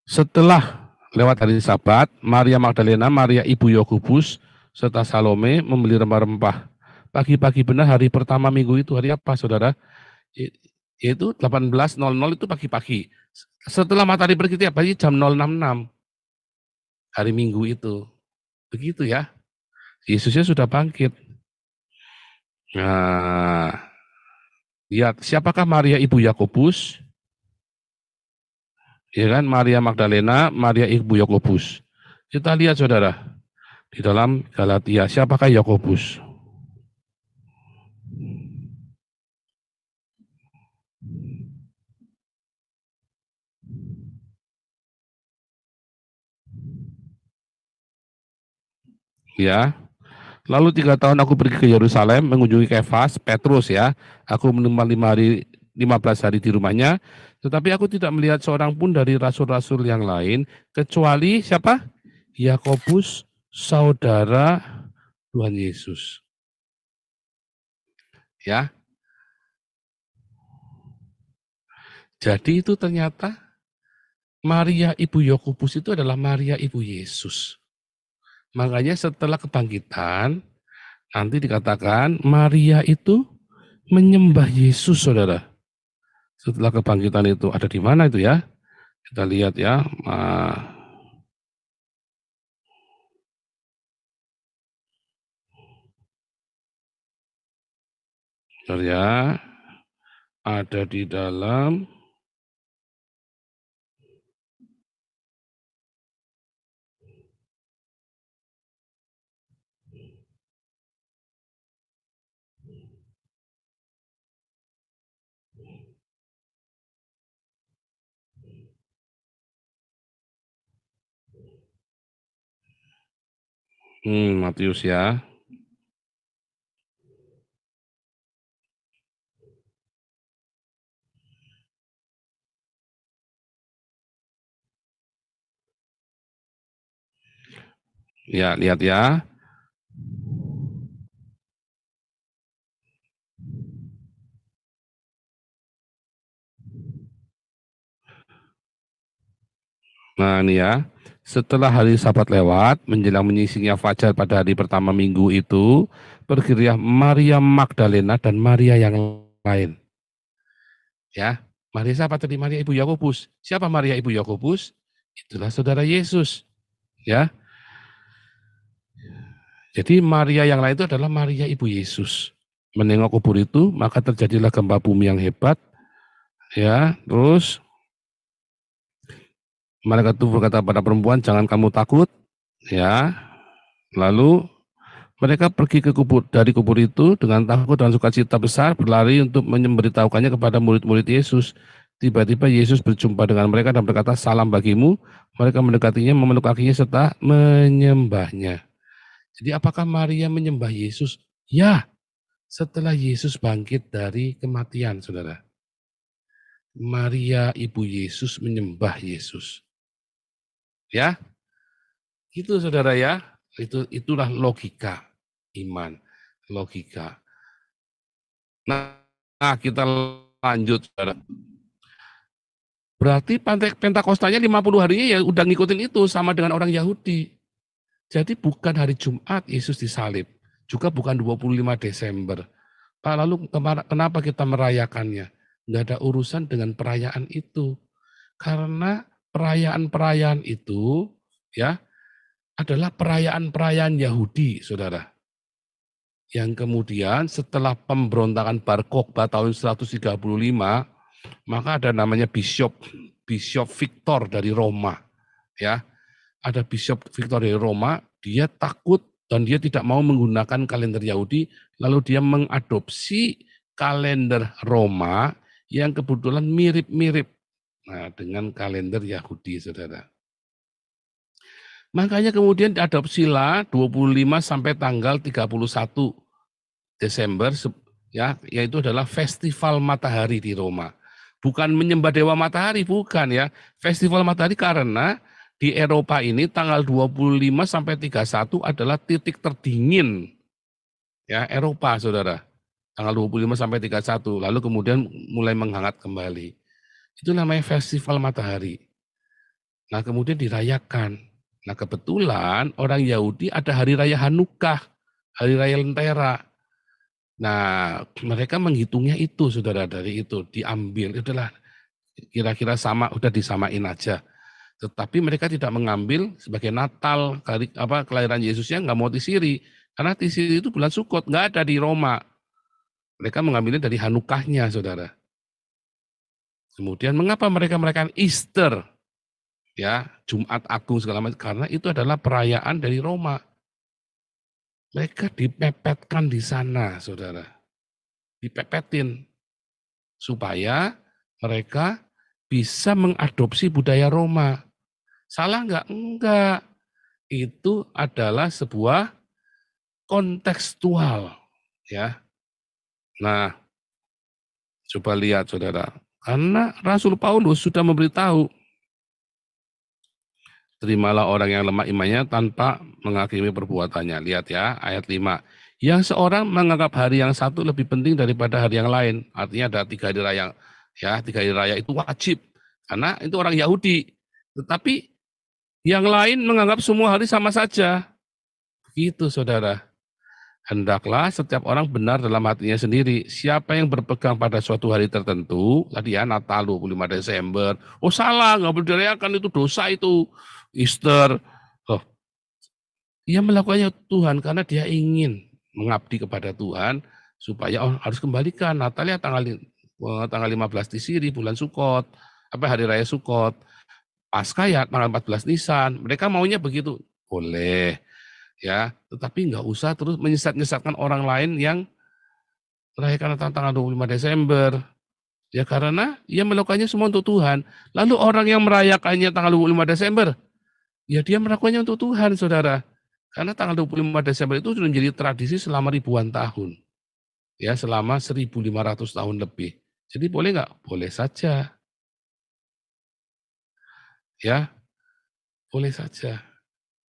setelah lewat hari Sabat, Maria Magdalena, Maria Ibu Yakobus, serta Salome membeli rempah-rempah. Pagi-pagi benar hari pertama minggu itu hari apa, saudara? Yaitu 18.00 itu pagi-pagi. Setelah matahari berkitab pagi jam 066 hari Minggu itu. Begitu ya. Yesusnya sudah bangkit. Nah, lihat siapakah Maria Ibu Yakobus? Ya kan, Maria Magdalena, Maria Ibu Yakobus. Kita lihat, saudara, di dalam Galatia, siapakah Yakobus? Ya, lalu 3 tahun aku pergi ke Yerusalem mengunjungi Kefas, Petrus ya. Aku menempat 15 hari di rumahnya, tetapi aku tidak melihat seorang pun dari rasul-rasul yang lain, kecuali siapa? Yakobus, saudara Tuhan Yesus. Ya, jadi itu ternyata Maria Ibu Yakobus itu adalah Maria Ibu Yesus. Makanya setelah kebangkitan, nanti dikatakan Maria itu menyembah Yesus, saudara. Setelah kebangkitan itu ada di mana itu ya? Kita lihat ya. Ya, ada di dalam Matius ya. Ya, lihat ya. Nah, ini ya. Setelah hari Sabat lewat, menjelang menyisinya fajar pada hari pertama minggu itu, pergilah Maria Magdalena dan Maria yang lain. Ya, Maria siapa tadi? Maria ibu Yakobus. Siapa Maria ibu Yakobus? Itulah saudara Yesus. Ya, jadi Maria yang lain itu adalah Maria ibu Yesus. Menengok kubur itu, maka terjadilah gempa bumi yang hebat. Ya, terus malaikat itu berkata pada perempuan, jangan kamu takut. Ya, lalu mereka pergi ke kubur, dari kubur itu dengan takut dan sukacita besar berlari untuk memberitahukannya kepada murid-murid Yesus. Tiba-tiba Yesus berjumpa dengan mereka dan berkata, salam bagimu. Mereka mendekatinya, memeluk kakinya serta menyembahnya. Jadi apakah Maria menyembah Yesus? Ya, setelah Yesus bangkit dari kematian, saudara. Maria ibu Yesus menyembah Yesus. Ya, itu saudara ya. Itulah logika iman, logika. Nah, kita lanjut, saudara. Berarti Pentakostanya 50 harinya ya udah ngikutin itu sama dengan orang Yahudi. Jadi bukan hari Jumat Yesus disalib, juga bukan 25 Desember. Pak, lalu kenapa kita merayakannya? Nggak ada urusan dengan perayaan itu. Karena perayaan-perayaan itu ya adalah perayaan-perayaan Yahudi, saudara. Yang kemudian setelah pemberontakan Bar Kokhba tahun 135, maka ada namanya Bishop Victor dari Roma. Ya, ada Bishop Victor dari Roma, dia takut dan dia tidak mau menggunakan kalender Yahudi, lalu dia mengadopsi kalender Roma yang kebetulan mirip-mirip dengan kalender Yahudi, saudara. Makanya kemudian diadopsilah 25 sampai tanggal 31 Desember, ya, yaitu adalah festival matahari di Roma. Bukan menyembah dewa matahari, bukan ya. Festival matahari karena di Eropa ini tanggal 25 sampai 31 adalah titik terdingin ya Eropa, saudara. Tanggal 25 sampai 31, lalu kemudian mulai menghangat kembali. Itu namanya festival matahari. Nah, kemudian dirayakan. Nah, kebetulan orang Yahudi ada hari raya Hanukkah, hari raya Lentera. Nah, mereka menghitungnya itu, saudara, dari itu diambil. Itulah kira-kira sama, udah disamain aja. Tetapi mereka tidak mengambil sebagai Natal, kelahiran Yesusnya nggak mau tisiri. Karena tisiri itu bulan Sukot, nggak ada di Roma. Mereka mengambilnya dari Hanukkahnya, saudara. Kemudian mengapa mereka merayakan Easter? Ya, Jumat Agung segala macam, karena itu adalah perayaan dari Roma. Mereka dipepetkan di sana, saudara. Dipepetin. Supaya mereka bisa mengadopsi budaya Roma. Salah enggak? Enggak. Itu adalah sebuah kontekstual. Ya. Nah, coba lihat, saudara. Karena Rasul Paulus sudah memberitahu, terimalah orang yang lemah imannya tanpa menghakimi perbuatannya. Lihat ya, ayat 5. Yang seorang menganggap hari yang satu lebih penting daripada hari yang lain. Artinya ada 3 hari raya. Ya, 3 hari raya itu wajib. Karena itu orang Yahudi. Tetapi yang lain menganggap semua hari sama saja. Begitu, saudara. Hendaklah setiap orang benar dalam hatinya sendiri. Siapa yang berpegang pada suatu hari tertentu, tadi ya Natal 25 Desember, oh salah, nggak boleh dirayakan, itu dosa itu. Easter, oh, ia melakukannya Tuhan karena dia ingin mengabdi kepada Tuhan, supaya harus kembalikan Natal ya tanggal 15 Tisiri, bulan Sukot, hari raya Sukot, Paskah ya tanggal 14 Nisan. Mereka maunya begitu, boleh. Ya, tetapi nggak usah terus menyesatkan orang lain yang merayakan tanggal 25 Desember. Ya karena ia melakukannya semua untuk Tuhan. Lalu orang yang merayakannya tanggal 25 Desember, ya dia melakukannya untuk Tuhan, saudara. Karena tanggal 25 Desember itu sudah menjadi tradisi selama ribuan tahun. Ya, selama 1.500 tahun lebih. Jadi boleh nggak? Boleh saja. Ya, boleh saja.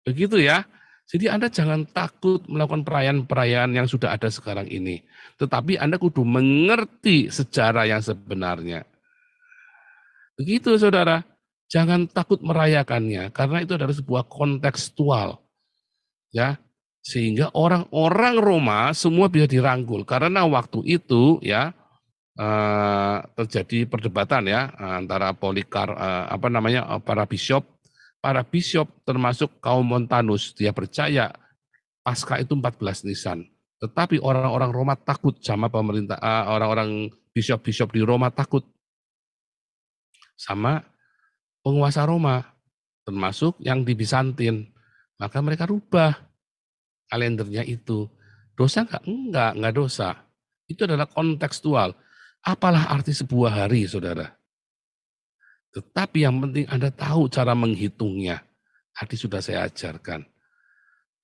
Begitu ya. Jadi Anda jangan takut melakukan perayaan-perayaan yang sudah ada sekarang ini. Tetapi Anda kudu mengerti sejarah yang sebenarnya. Begitu, saudara. Jangan takut merayakannya, karena itu adalah sebuah kontekstual. Ya, sehingga orang-orang Roma semua bisa dirangkul. Karena waktu itu ya terjadi perdebatan ya antara para bishop termasuk kaum Montanus. Dia percaya Paskah itu 14 Nisan. Tetapi orang-orang Roma takut sama pemerintah, orang-orang bishop-bishop di Roma takut sama penguasa Roma, termasuk yang di Bizantin. Maka mereka rubah kalendernya itu. Dosa enggak? Enggak dosa. Itu adalah kontekstual. Apalah arti sebuah hari, saudara? Tetapi yang penting Anda tahu cara menghitungnya. Tadi sudah saya ajarkan.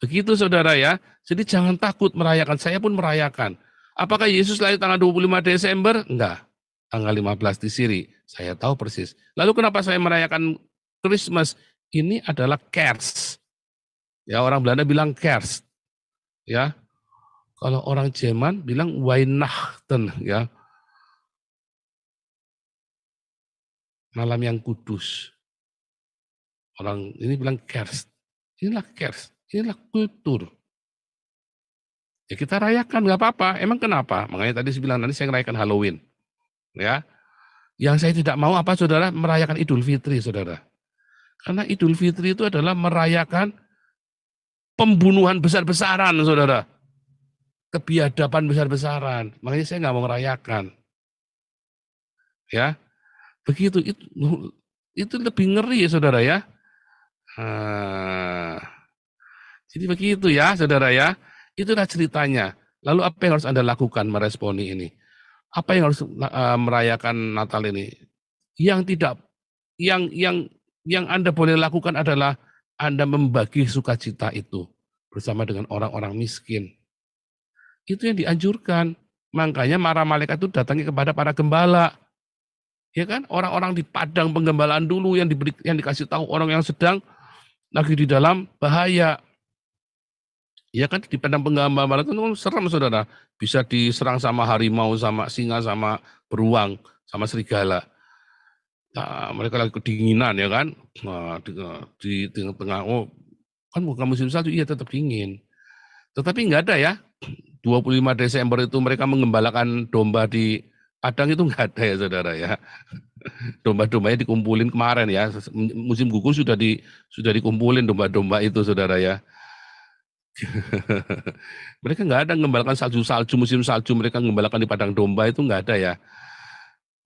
Begitu saudara ya. Jadi jangan takut merayakan. Saya pun merayakan. Apakah Yesus lahir tanggal 25 Desember? Enggak. Tanggal 15 di Siri. Saya tahu persis. Lalu kenapa saya merayakan Christmas? Ini adalah Kerst. Ya, orang Belanda bilang Kerst. Ya. Kalau orang Jerman bilang Weihnachten, ya. Malam yang kudus. Orang ini bilang Kerst. Inilah Kerst. Inilah kultur. Ya kita rayakan, nggak apa-apa. Emang kenapa? Makanya tadi saya bilang nanti saya merayakan Halloween. Ya, yang saya tidak mau apa saudara? Merayakan Idul Fitri saudara. Karena Idul Fitri itu adalah merayakan pembunuhan besar-besaran saudara. Kebiadaban besar-besaran. Makanya saya nggak mau merayakan. Ya, begitu. Itu lebih ngeri ya saudara ya. Jadi begitu ya saudara ya. Itulah ceritanya. Lalu apa yang harus Anda lakukan meresponi ini? Apa yang harus merayakan Natal ini? Yang Anda boleh lakukan adalah Anda membagi sukacita itu bersama dengan orang-orang miskin. Itu yang dianjurkan. Makanya para malaikat itu datangnya kepada para gembala. Ya kan? Orang-orang di padang penggembalaan dulu yang dikasih tahu orang yang sedang lagi di dalam bahaya. Ya kan di padang penggambaran itu serem saudara, bisa diserang sama harimau, sama singa, sama beruang, sama serigala. Nah, mereka lagi kedinginan ya kan, nah, di tengah-tengah, oh kan bukan musim salju, iya tetap dingin. Tetapi nggak ada ya, 25 Desember itu mereka menggembalakan domba di padang itu nggak ada ya saudara ya. Domba-dombanya dikumpulin kemarin ya, musim gugur sudah dikumpulin domba-domba itu saudara ya. Mereka nggak ada mengembalakan salju musim salju, mereka mengembalakan di padang domba itu nggak ada ya.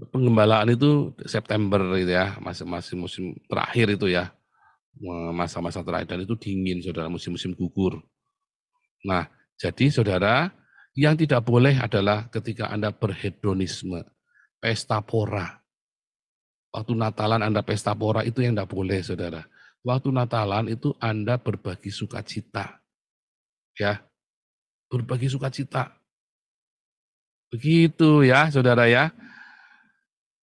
Penggembalaan itu September itu ya, masih musim terakhir itu ya, masa-masa terakhir, dan itu dingin saudara, musim-musim gugur. Nah, jadi saudara, yang tidak boleh adalah ketika Anda berhedonisme, pesta pora. Waktu Natalan Anda pesta pora itu yang tidak boleh saudara. Waktu Natalan itu Anda berbagi sukacita. Ya, berbagi sukacita. Begitu ya, saudara ya.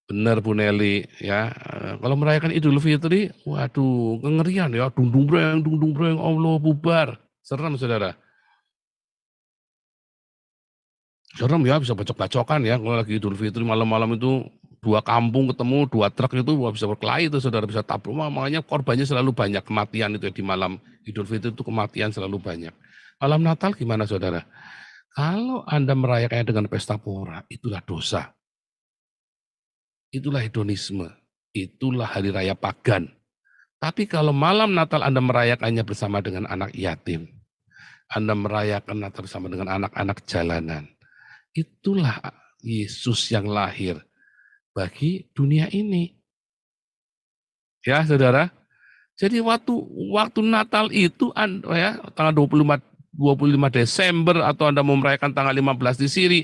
Benar Bu Nelly ya. Kalau merayakan Idul Fitri, waduh, kengerian ya, dung breng, Allah bubar. Serem saudara. Serem ya, bisa bacok-bacokan ya. Kalau lagi Idul Fitri malam-malam itu 2 kampung ketemu, 2 truk itu bisa berkelahi itu saudara, bisa tabruk. Makanya korbannya selalu banyak, kematian itu ya, di malam Idul Fitri itu kematian selalu banyak. Malam Natal gimana saudara? Kalau Anda merayakannya dengan pesta pora, itulah dosa. Itulah hedonisme. Itulah hari raya pagan. Tapi kalau malam Natal Anda merayakannya bersama dengan anak yatim, Anda merayakan Natal bersama dengan anak-anak jalanan, itulah Yesus yang lahir bagi dunia ini. Ya saudara. Jadi waktu Natal itu ya, tanggal 25 Desember atau Anda mau merayakan tanggal 15 di Siri,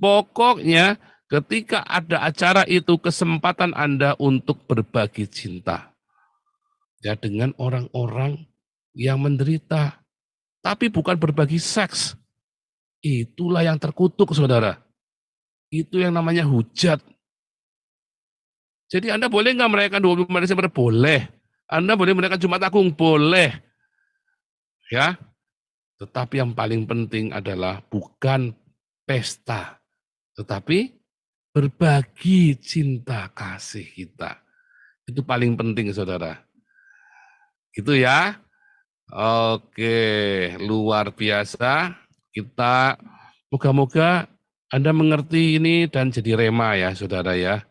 pokoknya ketika ada acara itu kesempatan Anda untuk berbagi cinta. Ya dengan orang-orang yang menderita. Tapi bukan berbagi seks. Itulah yang terkutuk saudara. Itu yang namanya hujat. Jadi Anda boleh nggak merayakan 25 Desember? Boleh. Anda boleh merayakan Jumat Agung? Boleh. Ya. Tetapi yang paling penting adalah bukan pesta, tetapi berbagi cinta kasih kita. Itu paling penting, saudara. Itu ya. Oke, luar biasa. Kita moga-moga Anda mengerti ini dan jadi rema ya, saudara ya.